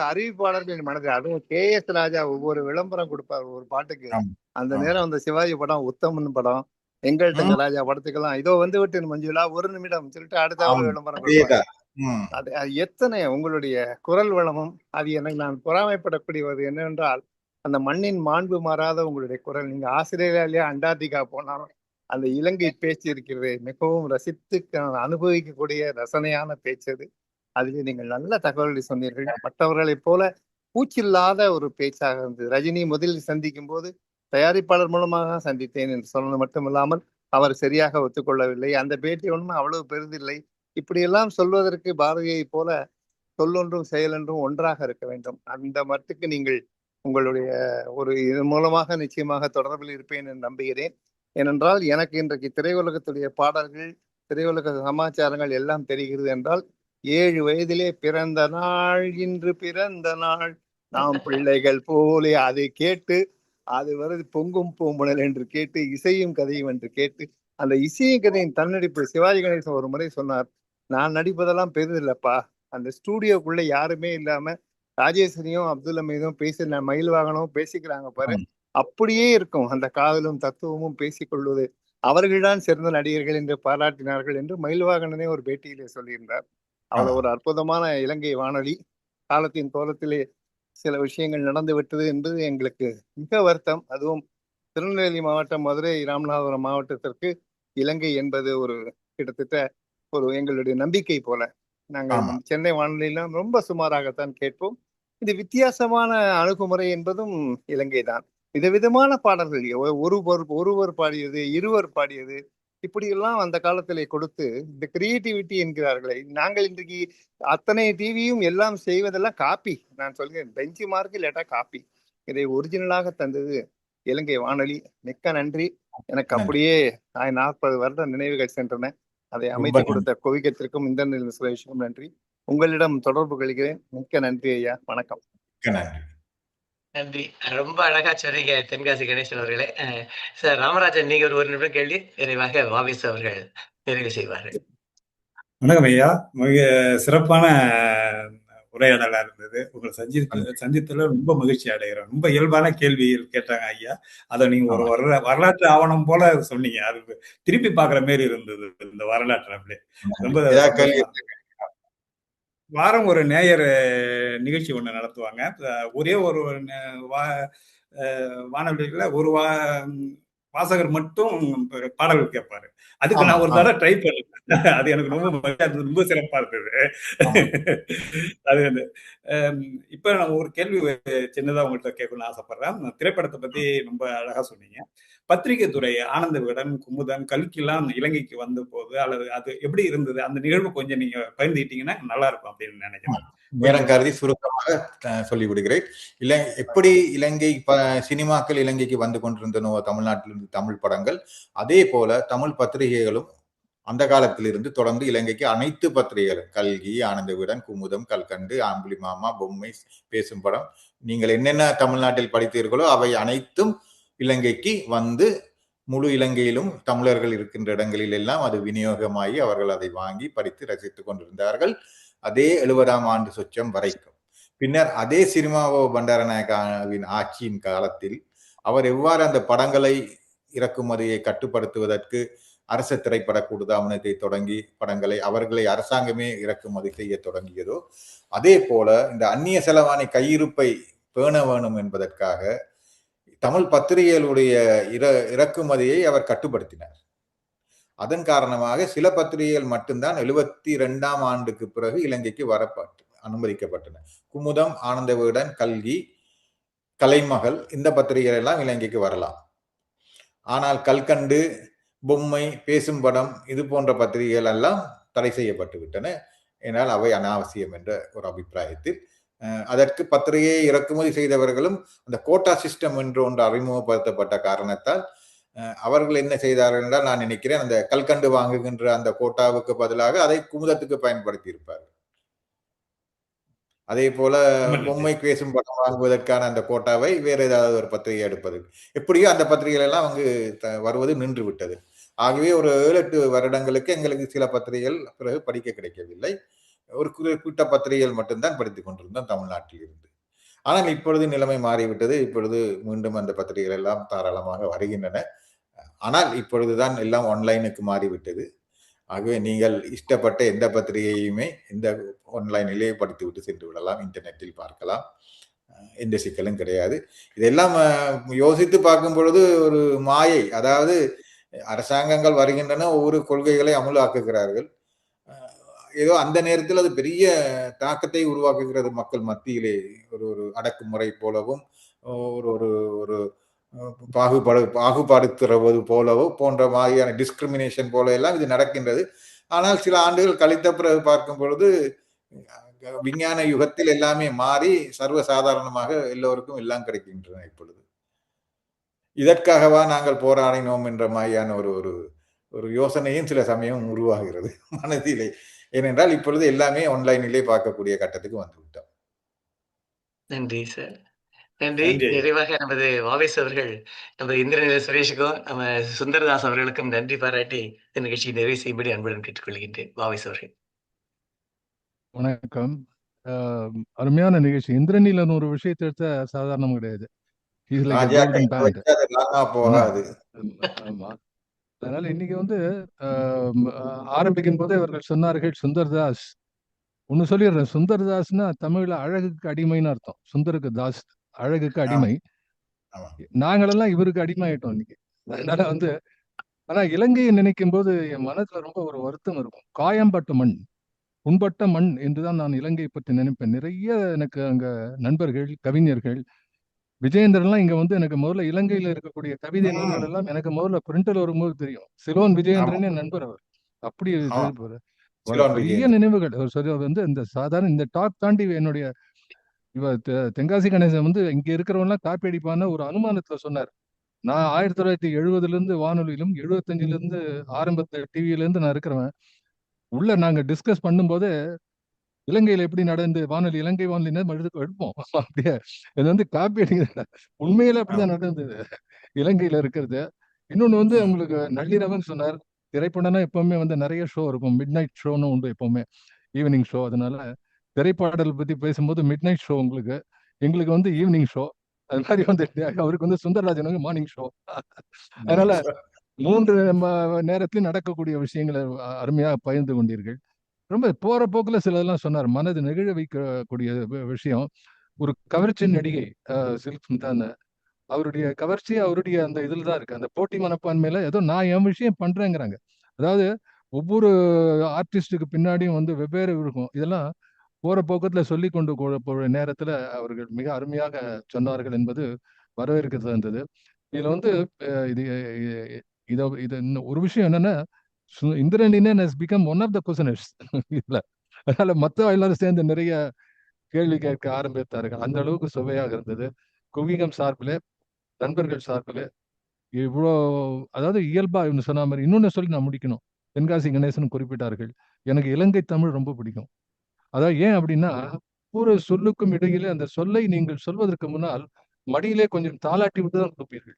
அறிவிப்பாளர்கள் மனதில், அதுவும் KS ராஜா ஒவ்வொரு விளம்பரம் கொடுப்பார் ஒரு பாட்டுக்கு. அந்த நேரம் அந்த சிவாஜி படம், உத்தமன் படம், எங்கள் தங்க ராஜா படத்துக்கெல்லாம் இதோ விட்டு மஞ்சுளா ஒரு நிமிடம் சொல்லிட்டு அடுத்த விளம்பரம் கொடுப்பார். அது எத்தனை உங்களுடைய குரல் வளமும், அது எனக்கு நான் பொறாமைப்படக்கூடியது என்னவென்றால், அந்த மண்ணின் மாண்பு மாறாத உங்களுடைய குரல். நீங்க ஆஸ்திரேலியாலேயே அண்டார்டிகா போனாலும் அந்த இலங்கை பேச்சு இருக்கிறது, மிகவும் ரசித்து அனுபவிக்கக்கூடிய ரசனையான பேச்சு அது. அதிலே நீங்கள் நல்ல தகவல்களை சொன்னீர்கள். மற்றவர்களைப் போல பூச்சில்லாத ஒரு பேச்சாக இருந்தது. ரஜினி முதலில் சந்திக்கும் போது தயாரிப்பாளர் மூலமாக சந்தித்தேன் என்று சொன்னது மட்டுமில்லாமல் அவர் சரியாக ஒத்துக்கொள்ளவில்லை. அந்த பேட்டி ஒன்றும் அவ்வளவு பெரிதில்லை. இப்படியெல்லாம் சொல்வதற்கு பாரதியை போல சொல்லொன்றும் செயலொன்றும் ஒன்றாக இருக்க வேண்டும். அந்த மட்டுக்கு நீங்கள் உங்களுடைய ஒரு இதன் மூலமாக நிச்சயமாக தொடர்பில் இருப்பேன் என்று நம்புகிறேன். ஏனென்றால் எனக்கு இன்றைக்கு திரையுலகத்துடைய பாடல்கள், திரையுலக சமாச்சாரங்கள் எல்லாம் தெரிகிறது என்றால், 7 வயதிலே பிறந்த நாள் இன்று பிறந்த நாள் நாம் பிள்ளைகள் போலே, அதை கேட்டு அது வருது பொங்கும் பூம்புணல் என்று கேட்டு, இசையும் கதையும் என்று கேட்டு, அந்த இசையும் கதையின் தன்னடிப்பு. சிவாஜி கணேசன் ஒரு முறை சொன்னார், நான் நடிப்பதெல்லாம் பெரிதில்லப்பா, அந்த ஸ்டூடியோக்குள்ள யாருமே இல்லாம ராஜேஸ்வரியும் அப்துல் அமீதும் மயில்வாகனும் பேசிக்கிறாங்க பாரு, அப்படியே இருக்கும் அந்த காதலும் தத்துவமும் பேசிக்கொள்வது. அவர்கள்தான் சிறந்த நடிகர்கள் என்று பாராட்டினார்கள் என்று மயில்வாகனனே ஒரு பேட்டியிலே சொல்லியிருந்தார். அவ்வளவு ஒரு அற்புதமான இலங்கை வானொலி. காலத்தின் கோலத்திலே சில விஷயங்கள் நடந்து விட்டது என்பது எங்களுக்கு மிக வருத்தம். அதுவும் திருநெல்வேலி மாவட்டம், மதுரை, ராமநாதபுரம் மாவட்டத்திற்கு இலங்கை என்பது ஒரு கிட்டத்தட்ட ஒரு எங்களுடைய நம்பிக்கை போல. நாங்கள் சென்னை வானொலியெல்லாம் ரொம்ப சுமாராகத்தான் கேட்போம். இது வித்தியாசமான அணுகுமுறை என்பதும் இலங்கை தான். விதவிதமான பாடல்கள், ஒருவர் பாடியது, இருவர் பாடியது, இப்படியெல்லாம் அந்த காலத்திலே கொடுத்து இந்த கிரியேட்டிவிட்டி என்கிறார்களே. நாங்கள் இன்றைக்கு அத்தனை டிவியும் எல்லாம் செய்வதெல்லாம் காப்பி. நான் சொல்கிறேன், பெஞ்ச் மார்க் இல்லாட்டா காப்பி. இதை ஒரிஜினலாக தந்தது இலங்கை வானொலி. மிக்க நன்றி. எனக்கு அப்படியே 40 வருட நினைவுகள் சென்றன. அதை அமைத்து கொடுத்த கோவிகத்திற்கும் இந்திரநீலன் சுரேஷுக்கும் நன்றி. உங்களிடம் தொடர்பு கொள்கிறேன். மிக்க நன்றி ஐயா. வணக்கம். நன்றி. ரொம்ப அழகா சொன்னீங்க தென்காசி கணேசன் அவர்களே. சார் ராமராஜன், நீங்க ஒரு நிமிடம் கேள்வி, நிறைவாக வாவேசு அவர்கள் நிறைவு செய்வார்கள். வணக்கம் ஐயா. மிக சிறப்பான உரையாடலா இருந்தது. உங்களை சந்தித்ததுல ரொம்ப மகிழ்ச்சி அடைகிறோம். ரொம்ப இயல்பான கேள்விகள் கேட்டாங்க ஐயா. அதை நீங்க ஒரு வரலாற்று ஆவணம் போல சொன்னீங்க. அது திருப்பி பாக்குற மாதிரி இருந்தது இந்த வரலாற்று. அப்படியே ரொம்ப வாரம் ஒரு நேயர் நிகழ்ச்சி ஒண்ணு நடத்துவாங்க. ஒரே ஒரு வானொலியில ஒரு வாசகர் மட்டும் பாடல்கள் கேட்பாரு. அதுக்கு நான் ஒரு தடவை ட்ரை பண்ணேன். அது எனக்கு ரொம்ப சிறப்பா இருந்தது. அது இப்ப நம்ம ஒரு கேள்வி சின்னதா உங்கள்கிட்ட கேட்கணும்னு ஆசைப்படுறேன். திரைப்படத்தை பத்தி ரொம்ப அழகா சொன்னீங்க. பத்திரிகை துறை, ஆனந்த விகடன், குமுதம், கல்கிலாம் இலங்கைக்கு வந்த போது அல்லது அது எப்படி இருந்தது, அந்த நிகழ்வு கொஞ்சம் நீங்க பகிர்ந்துக்கிட்டீங்கன்னா நல்லா இருக்கும் அப்படின்னு நினைக்கிறேன். நேரம் கருதி சுருக்கமாக சொல்லிவிடுகிறேன். எப்படி இலங்கை சினிமாக்கள் இலங்கைக்கு வந்து கொண்டிருந்தனோ தமிழ்நாட்டிலிருந்து தமிழ் படங்கள், அதே போல தமிழ் பத்திரிகைகளும் அந்த காலத்திலிருந்து தொடர்ந்து இலங்கைக்கு அனைத்து பத்திரிகைகளும், கல்கி, ஆனந்த விகடன், குமுதம், கல்கண்டு, ஆம்புலி மாமா, பொம்மை, பேசும் படம், நீங்கள் என்னென்ன தமிழ்நாட்டில் படித்தீர்களோ அவை அனைத்தும் இலங்கைக்கு வந்து முழு இலங்கையிலும் தமிழர்கள் இருக்கின்ற இடங்களில் எல்லாம் அது விநியோகமாகி அவர்கள் அதை வாங்கி படித்து ரசித்துக் கொண்டிருந்தார்கள். அதே 70ஆம் ஆண்டு சொச்சம் வரைக்கும். பின்னர் அதே சிரிமாவோ பண்டாரநாயக்காவின் ஆட்சியின் காலத்தில் அவர் எவ்வாறு அந்த படங்களை இறக்குமதியை கட்டுப்படுத்துவதற்கு அரச திரைப்பட கூடுதாமனத்தை தொடங்கி படங்களை அவர்களை அரசாங்கமே இறக்குமதி செய்ய தொடங்கியதோ அதே போல இந்த அந்நிய செலவாணி கையிருப்பை பேண வேணும் என்பதற்காக தமிழ் பத்திரிகைகளுடைய இறக்குமதியை அவர் கட்டுப்படுத்தினார். அதன் காரணமாக சில பத்திரிகைகள் மட்டும்தான் 72ஆம் ஆண்டுக்கு பிறகு இலங்கைக்கு அனுமதிக்கப்பட்டன. குமுதம், ஆனந்த விகடன், கல்கி, கலைமகள் இந்த பத்திரிகைகள் எல்லாம் இலங்கைக்கு வரலாம். ஆனால் கல்கண்டு, பொம்மை, பேசும் படம் இது போன்ற பத்திரிகைகள் எல்லாம் தடை செய்யப்பட்டு விட்டன. ஏனால் அவை அனாவசியம் என்ற ஒரு அபிப்பிராயத்தில் அதற்கு பத்திரிகையை இறக்குமதி செய்தவர்களும் அந்த கோட்டா சிஸ்டம் என்று ஒன்று அறிமுகப்படுத்தப்பட்ட காரணத்தால் அவர்கள் என்ன செய்தார்கள் என்றால் நான் நினைக்கிறேன் அந்த கல்கண்டு வாங்குகின்ற அந்த கோட்டாவுக்கு பதிலாக அதை குமுதத்துக்கு பயன்படுத்தி இருப்பார்கள். அதே போல பொம்மை பேசும் படம் வாங்குவதற்கான அந்த கோட்டாவை வேற ஏதாவது ஒரு பத்திரிகை எடுப்பது, எப்படியோ அந்த பத்திரிகைகள் எல்லாம் அங்கு வருவது நின்று விட்டது. ஆகவே ஒரு 7-8 வருடங்களுக்கு எங்களுக்கு சில பத்திரிகைகள் பிறகு படிக்க கிடைக்கவில்லை. ஒரு குறிப்பிட்ட பத்திரிகைகள் மட்டும்தான் படித்துக் கொண்டிருந்தோம் தமிழ்நாட்டில் இருந்து. ஆனால் இப்பொழுது நிலைமை மாறிவிட்டது. இப்பொழுது மீண்டும் அந்த பத்திரிகைகள் எல்லாம் தாராளமாக வருகின்றன. ஆனால் இப்பொழுதுதான் எல்லாம் ஆன்லைனுக்கு மாறிவிட்டது. ஆகவே நீங்கள் இஷ்டப்பட்ட எந்த பத்திரிகையுமே இந்த ஆன்லைனிலே படித்து விட்டு சென்று விடலாம், இன்டர்நெட்டில் பார்க்கலாம், எந்த சிக்கலும் கிடையாது. இதெல்லாம் யோசித்து பார்க்கும் பொழுது ஒரு மாயை, அதாவது அரசாங்கங்கள் வருகின்றன, ஒவ்வொரு கொள்கைகளை அமுலாக்குகிறார்கள். ஏதோ அந்த நேரத்தில் அது பெரிய தாக்கத்தை உருவாக்குகிறது மக்கள் மத்தியிலே. ஒரு அடக்குமுறை போலவும் ஒரு ஒரு ஒரு பாகுபாடுத்துறது போலவோ போன்ற மாதிரியான டிஸ்கிரிமினேஷன் போல எல்லாம் இது நடக்கின்றது. ஆனால் சில ஆண்டுகள் கழித்த பிறகு பார்க்கும் பொழுது விஞ்ஞான யுகத்தில் எல்லாமே மாறி சர்வசாதாரணமாக எல்லோருக்கும் எல்லாம் கிடைக்கின்றன. இப்பொழுது இதற்காகவா நாங்கள் போராடினோம் என்ற மாதிரியான ஒரு யோசனையும் சில சமயம் உருவாகிறது மனதிலே. ஏனென்றால் இப்பொழுது எல்லாமே ஆன்லைனிலே பார்க்கக்கூடிய கட்டத்துக்கு வந்துவிட்டோம். நன்றி சார், நன்றி. நிறைவாக நமது வாவேஸ் அவர்கள் நமது இந்திரநில சுரேஷுக்கும் நம்ம சுந்தரதாஸ் அவர்களுக்கும் நன்றி பாராட்டி இந்த நிகழ்ச்சியை நிறைவு செய்யும்படி அன்புடன் கேட்டுக்கொள்கின்றேன். வாவேஸ் அவர்கள். வணக்கம். அருமையான நிகழ்ச்சி. இந்திரநீலன் ஒரு விஷயத்தை எடுத்த சாதாரணம் கிடையாது. அதனால இன்னைக்கு ஆரம்பிக்கும் போதே அவர்கள் சொன்னார்கள் சுந்தர்தாஸ். ஒன்னு சொல்லிடுறேன், சுந்தர்தாஸ்னா தமிழ்ல அழகுக்கு அடிமைன்னு அர்த்தம். சுந்தருக்கு தாஸ் அழகுக்கு அடிமை. நாங்களெல்லாம் இவருக்கு அடிமை ஆயிட்டோம் இன்னைக்கு. அதனால ஆனா இலங்கையை நினைக்கும் போது என் மனசுல ரொம்ப ஒரு வருத்தம் இருக்கும். காயம்பட்ட மண், புண்பட்ட மண் என்றுதான் நான் இலங்கை பற்றி நினைப்பேன். நிறைய எனக்கு அங்க நண்பர்கள், கவிஞர்கள், விஜயேந்திரன்லாம் இங்க எனக்கு முதல்ல இலங்கையில இருக்கக்கூடிய கவிதை நூல்கள் எல்லாம் எனக்கு முதல்ல பிரிண்டல் வரும்போது தெரியும். சிலோன் விஜயேந்திரனே நண்பர் அவர். அப்படி பெரிய நினைவுகள். இந்த சாதாரண இந்த டாக் தாண்டி என்னுடைய தென்காசி கணேசன் இங்க இருக்கிறவங்க எல்லாம் காப்பி அடிப்பான ஒரு அனுமானத்துல சொன்னார். நான் 1970 இருந்து வானொலியிலும் 75 இருந்து ஆரம்பத்துல டிவியில இருந்து நான் இருக்கிறவன். உள்ள நாங்க டிஸ்கஸ் பண்ணும்போது இலங்கையில எப்படி நடந்து வானொலி, இலங்கை வானொலி எடுப்போம். அப்படியே இது காப்பி அடிக்கிற உண்மையில அப்படிதான் நடந்தது இலங்கையில இருக்கிறது. இன்னொன்னு உங்களுக்கு நள்ளிரவன் சொன்னார். திரைப்படம்னா எப்பவுமே நிறைய ஷோ இருக்கும். மிட் நைட் ஷோன்னு உண்டு எப்பவுமே, ஈவினிங் ஷோ. அதனால திரைப்பாடல் பத்தி பேசும்போது மிட் நைட் ஷோ உங்களுக்கு, எங்களுக்கு ஈவினிங் ஷோ. அது மாதிரி அவருக்கு சுந்தரராஜனுக்கு மார்னிங் ஷோ. அதனால 3 நேரத்திலும் நடக்கக்கூடிய விஷயங்களை அருமையாக பகிர்ந்து கொண்டீர்கள். ரொம்ப போற போக்குல சிலதெல்லாம் சொன்னார். மனது நெகிழ வைக்கக்கூடிய விஷயம். ஒரு கவர்ச்சி நடிகை சில்க் ஸ்மிதா, அவருடைய கவர்ச்சி அவருடைய அந்த இதுலதான் இருக்கு. அந்த போட்டி மனப்பான்மையில ஏதோ நான் என் விஷயம் பண்றேங்கிறாங்க. அதாவது ஒவ்வொரு ஆர்டிஸ்டுக்கு பின்னாடியும் வெவ்வேறு இருக்கும். இதெல்லாம் போற போக்கத்துல சொல்லி கொண்டு போற நேரத்துல அவர்கள் மிக அருமையாக சொன்னார்கள் என்பது வரவேற்க தந்தது. இதுல இது ஒரு விஷயம் என்னன்னா, இந்திரனிலன் has become one of the questioners. இதுல அதனால மத்த எல்லாரும் சேர்ந்து நிறைய கேள்வி கேட்க ஆரம்பித்தார்கள். அந்த அளவுக்கு சுவையாக இருந்தது. குவிகம் சார்பில், நண்பர்கள் சார்பில் இவ்வளோ, அதாவது இயல்பா இவனு சொன்ன மாதிரி இன்னொன்னு சொல்லி நான் முடிக்கணும். தென்காசி கணேசன் குறிப்பிட்டார்கள், எனக்கு இலங்கை தமிழ் ரொம்ப பிடிக்கும். அதாவது ஏன் அப்படின்னா, ஒரு சொல்லுக்கும் இடையிலே அந்த சொல்லை நீங்கள் சொல்வதற்கு முன்னால் மடியிலே கொஞ்சம் தாளாட்டி விட்டு தான் கொடுப்பீர்கள்.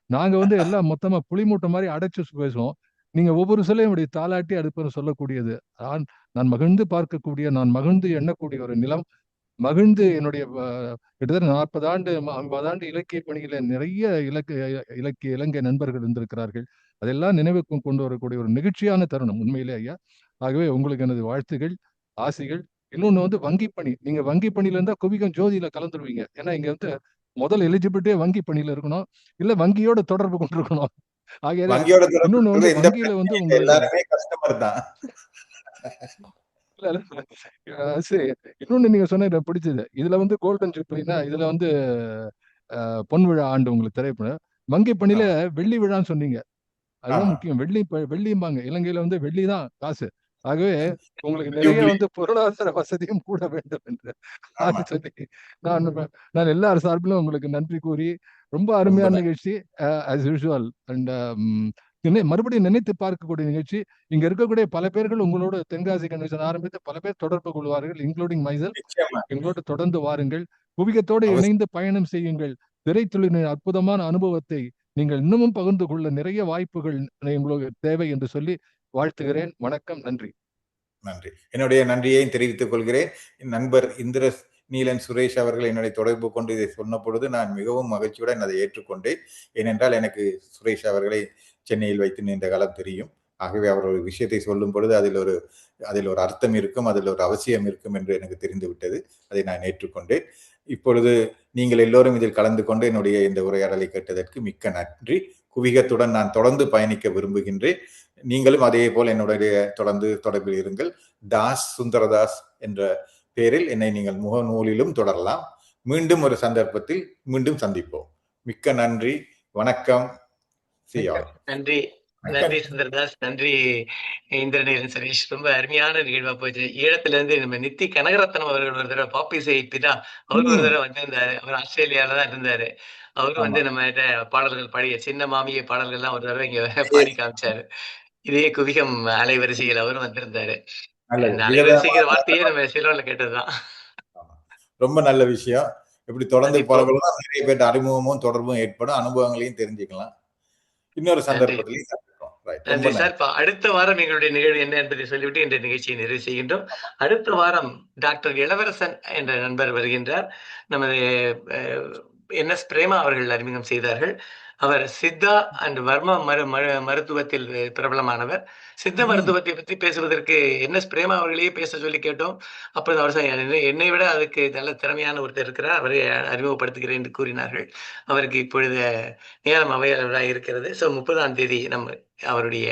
நாங்க எல்லாம் மொத்தமா புளிமூட்டை மாதிரி அடைச்சு பேசுவோம். நீங்க ஒவ்வொரு சொல்லையும் அப்படி தாளாட்டி அடுப்பது சொல்லக்கூடியது. நான் மகிழ்ந்து பார்க்கக்கூடிய, நான் மகிழ்ந்து எண்ணக்கூடிய ஒரு நிலம் மகிழ்ந்து என்னுடைய கிட்டத்தட்ட 40 ஆண்டு 50 ஆண்டு இலக்கிய பணியில நிறைய இலக்கிய இலங்கை நண்பர்கள் இருந்திருக்கிறார்கள். அதெல்லாம் நினைவுக்கு கொண்டு வரக்கூடிய ஒரு நெகிழ்ச்சியான தருணம் உண்மையிலே ஐயா. ஆகவே உங்களுக்கு எனது வாழ்த்துகள், ஆசைகள். இன்னொன்னு வந்து வங்கி பணி. நீங்க வங்கி பணியில இருந்தா குவிகம் ஜோதியில கலந்துருவீங்க. ஏன்னா இங்க வந்து முதல் எலிஜிபிலிட்டியே வங்கி பணியில இருக்கணும், இல்ல வங்கியோட தொடர்பு கொண்டிருக்கணும். ஆகையால வங்கியோட இன்னொன்னு வந்து தொடர்பு எந்த வங்கியில வந்து பிரச்சனையும் இல்லை. உங்களுக்கு எல்லாருமே கஸ்டமர் தான். இல்ல, சரி. இன்னொன்னு நீங்க சொன்னது எனக்கு பிடிச்சது. இதுல வந்து கோல்டன் ஜூப்ளினா இதுல வந்து பொன் விழா ஆண்டு உங்களுக்கு திரைப்படம். வங்கி பணியில ஆமா. வெள்ளி விழான்னு சொன்னீங்க. அதுதான் ஆமா. முக்கியம். வெள்ளிம்பாங்க. இலங்கையில வந்து வெள்ளி தான் காசு. ஆகவே உங்களுக்கு நிறைய ஜூப்ளி. வந்து பொருளாதார வசதியும் கூட வேண்டும் என்று ஆமா. சொல்லி நான் நான் எல்லார் சார்பிலும் உங்களுக்கு நன்றி கூறி ரொம்ப ரொம்ப அருமையான நன்றி. நிகழ்ச்சி ஆஸ் யூஷுவல். அண்ட் மறுபடியும் நினைத்து பார்க்கக்கூடிய நிகழ்ச்சி. இங்க இருக்கக்கூடிய பல பேர்கள் உங்களோட தென்காசி கன்வென்ஷன் ஆரம்பித்து பல பேர் தொடர்பு கொள்வார்கள், இன்க்ளூடிங் மைசெல்ஃப். நிச்சயமா. எங்களோடு தொடர்ந்து வாருங்கள். குவிகத்தோடு அவசியம். இணைந்து பயணம் செய்யுங்கள். திரைத்துறையின் அற்புதமான அனுபவத்தை நீங்கள் இன்னமும் பகிர்ந்து கொள்ள நிறைய வாய்ப்புகள் உங்களுக்கு தேவை என்று சொல்லி வாழ்த்துகிறேன். வணக்கம், நன்றி. நன்றி. என்னுடைய நன்றியையும் தெரிவித்துக் கொள்கிறேன். என் நண்பர் இந்திர நீலன் சுரேஷ் அவர்கள் என்னுடைய தொடர்பு கொண்டு இதை சொன்ன பொழுது நான் மிகவும் மகிழ்ச்சியுடன் அதை ஏற்றுக்கொண்டேன். ஏனென்றால் எனக்கு சுரேஷ் அவர்களை சென்னையில் வைத்து நீண்ட காலம் தெரியும். ஆகவே அவர் ஒரு விஷயத்தை சொல்லும் பொழுது அதில் ஒரு அர்த்தம் இருக்கும், அதில் ஒரு அவசியம் இருக்கும் என்று எனக்கு தெரிந்து விட்டது. அதை நான் ஏற்றுக்கொண்டேன். இப்பொழுது நீங்கள் எல்லோரும் இதில் கலந்து கொண்டு என்னுடைய இந்த உரையாடலை கேட்டதற்கு மிக்க நன்றி. குவிகத்துடன் நான் தொடர்ந்து பயணிக்க விரும்புகின்றேன். நீங்களும் அதே போல் என்னுடைய தொடர்ந்து தொடர்பில் இருங்கள். தாஸ் சுந்தரதாஸ் என்ற பெயரில் என்னை நீங்கள் முகநூலிலும் தொடரலாம். மீண்டும் ஒரு சந்தர்ப்பத்தில் மீண்டும் சந்திப்போம். மிக்க நன்றி. வணக்கம். நன்றி. நன்றி சுந்தரதாஸ். நன்றி இந்திரநீலன் சுரேஷ். ரொம்ப அருமையான நிகழ்வா போச்சு. ஈழத்துல இருந்து நம்ம நித்தி கனகரத்னம் அவர்கள் ஒரு தடவை பாப்பிசை பிதா அவர் ஒரு தடவை வந்திருந்தாரு. அவர் ஆஸ்திரேலியால தான் இருந்தாரு. அவரும் வந்து நம்ம பாடல்கள் பாடிய சின்ன மாமிய பாடல்கள்லாம் ஒரு தடவை இங்க பாடி காமிச்சாரு. இதே குவிகம் அலைவரிசையில் அவரும் வந்திருந்தாரு. இந்த அலைவரிசைங்கிற வார்த்தையே நம்ம சிலோன்ல கேட்டதுதான். ரொம்ப நல்ல விஷயம். இப்படி தொடர்ந்து பழகலாம். நிறைய பேர் அறிமுகமும் தொடர்பும் ஏற்படும், அனுபவங்களையும் தெரிஞ்சுக்கலாம். இன்னொரு சந்தர்ப்பத்திலையும் சந்திப்போம். நன்றி சார். அடுத்த வாரம் எங்களுடைய நிகழ்வு என்ன என்பதை சொல்லிவிட்டு இந்த நிகழ்ச்சியை நிறைவு செய்கின்றோம். அடுத்த வாரம் டாக்டர் இளவரசன் என்ற நண்பர் வருகின்றார். நமது NS பிரேமா அவர்கள் அறிமுகம் செய்தார்கள். அவர் சித்தா அண்ட் வர்மா மருத்துவத்தில் பிரபலமானவர். சித்த மருத்துவத்தை பற்றி பேசுவதற்கு NS பிரேமா அவர்களையே பேச சொல்லி கேட்டோம். அப்போது அவர் என்னை விட அதுக்கு நல்ல திறமையான ஒருத்தர் இருக்கிறார், அவரை அறிமுகப்படுத்துகிறேன் என்று கூறினார்கள். அவருக்கு இப்பொழுது நேரம் அவையளவாக இருக்கிறது. ஸோ 30ஆம் தேதி நம்ம அவருடைய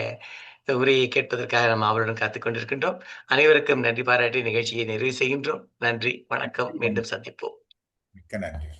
உரையை கேட்பதற்காக நம்ம அவருடன் காத்துக் கொண்டிருக்கின்றோம். அனைவருக்கும் நன்றி பாராட்டி நிகழ்ச்சியை நிறைவு செய்கின்றோம். நன்றி, வணக்கம். மீண்டும் சந்திப்போம். மிக்க நன்றி.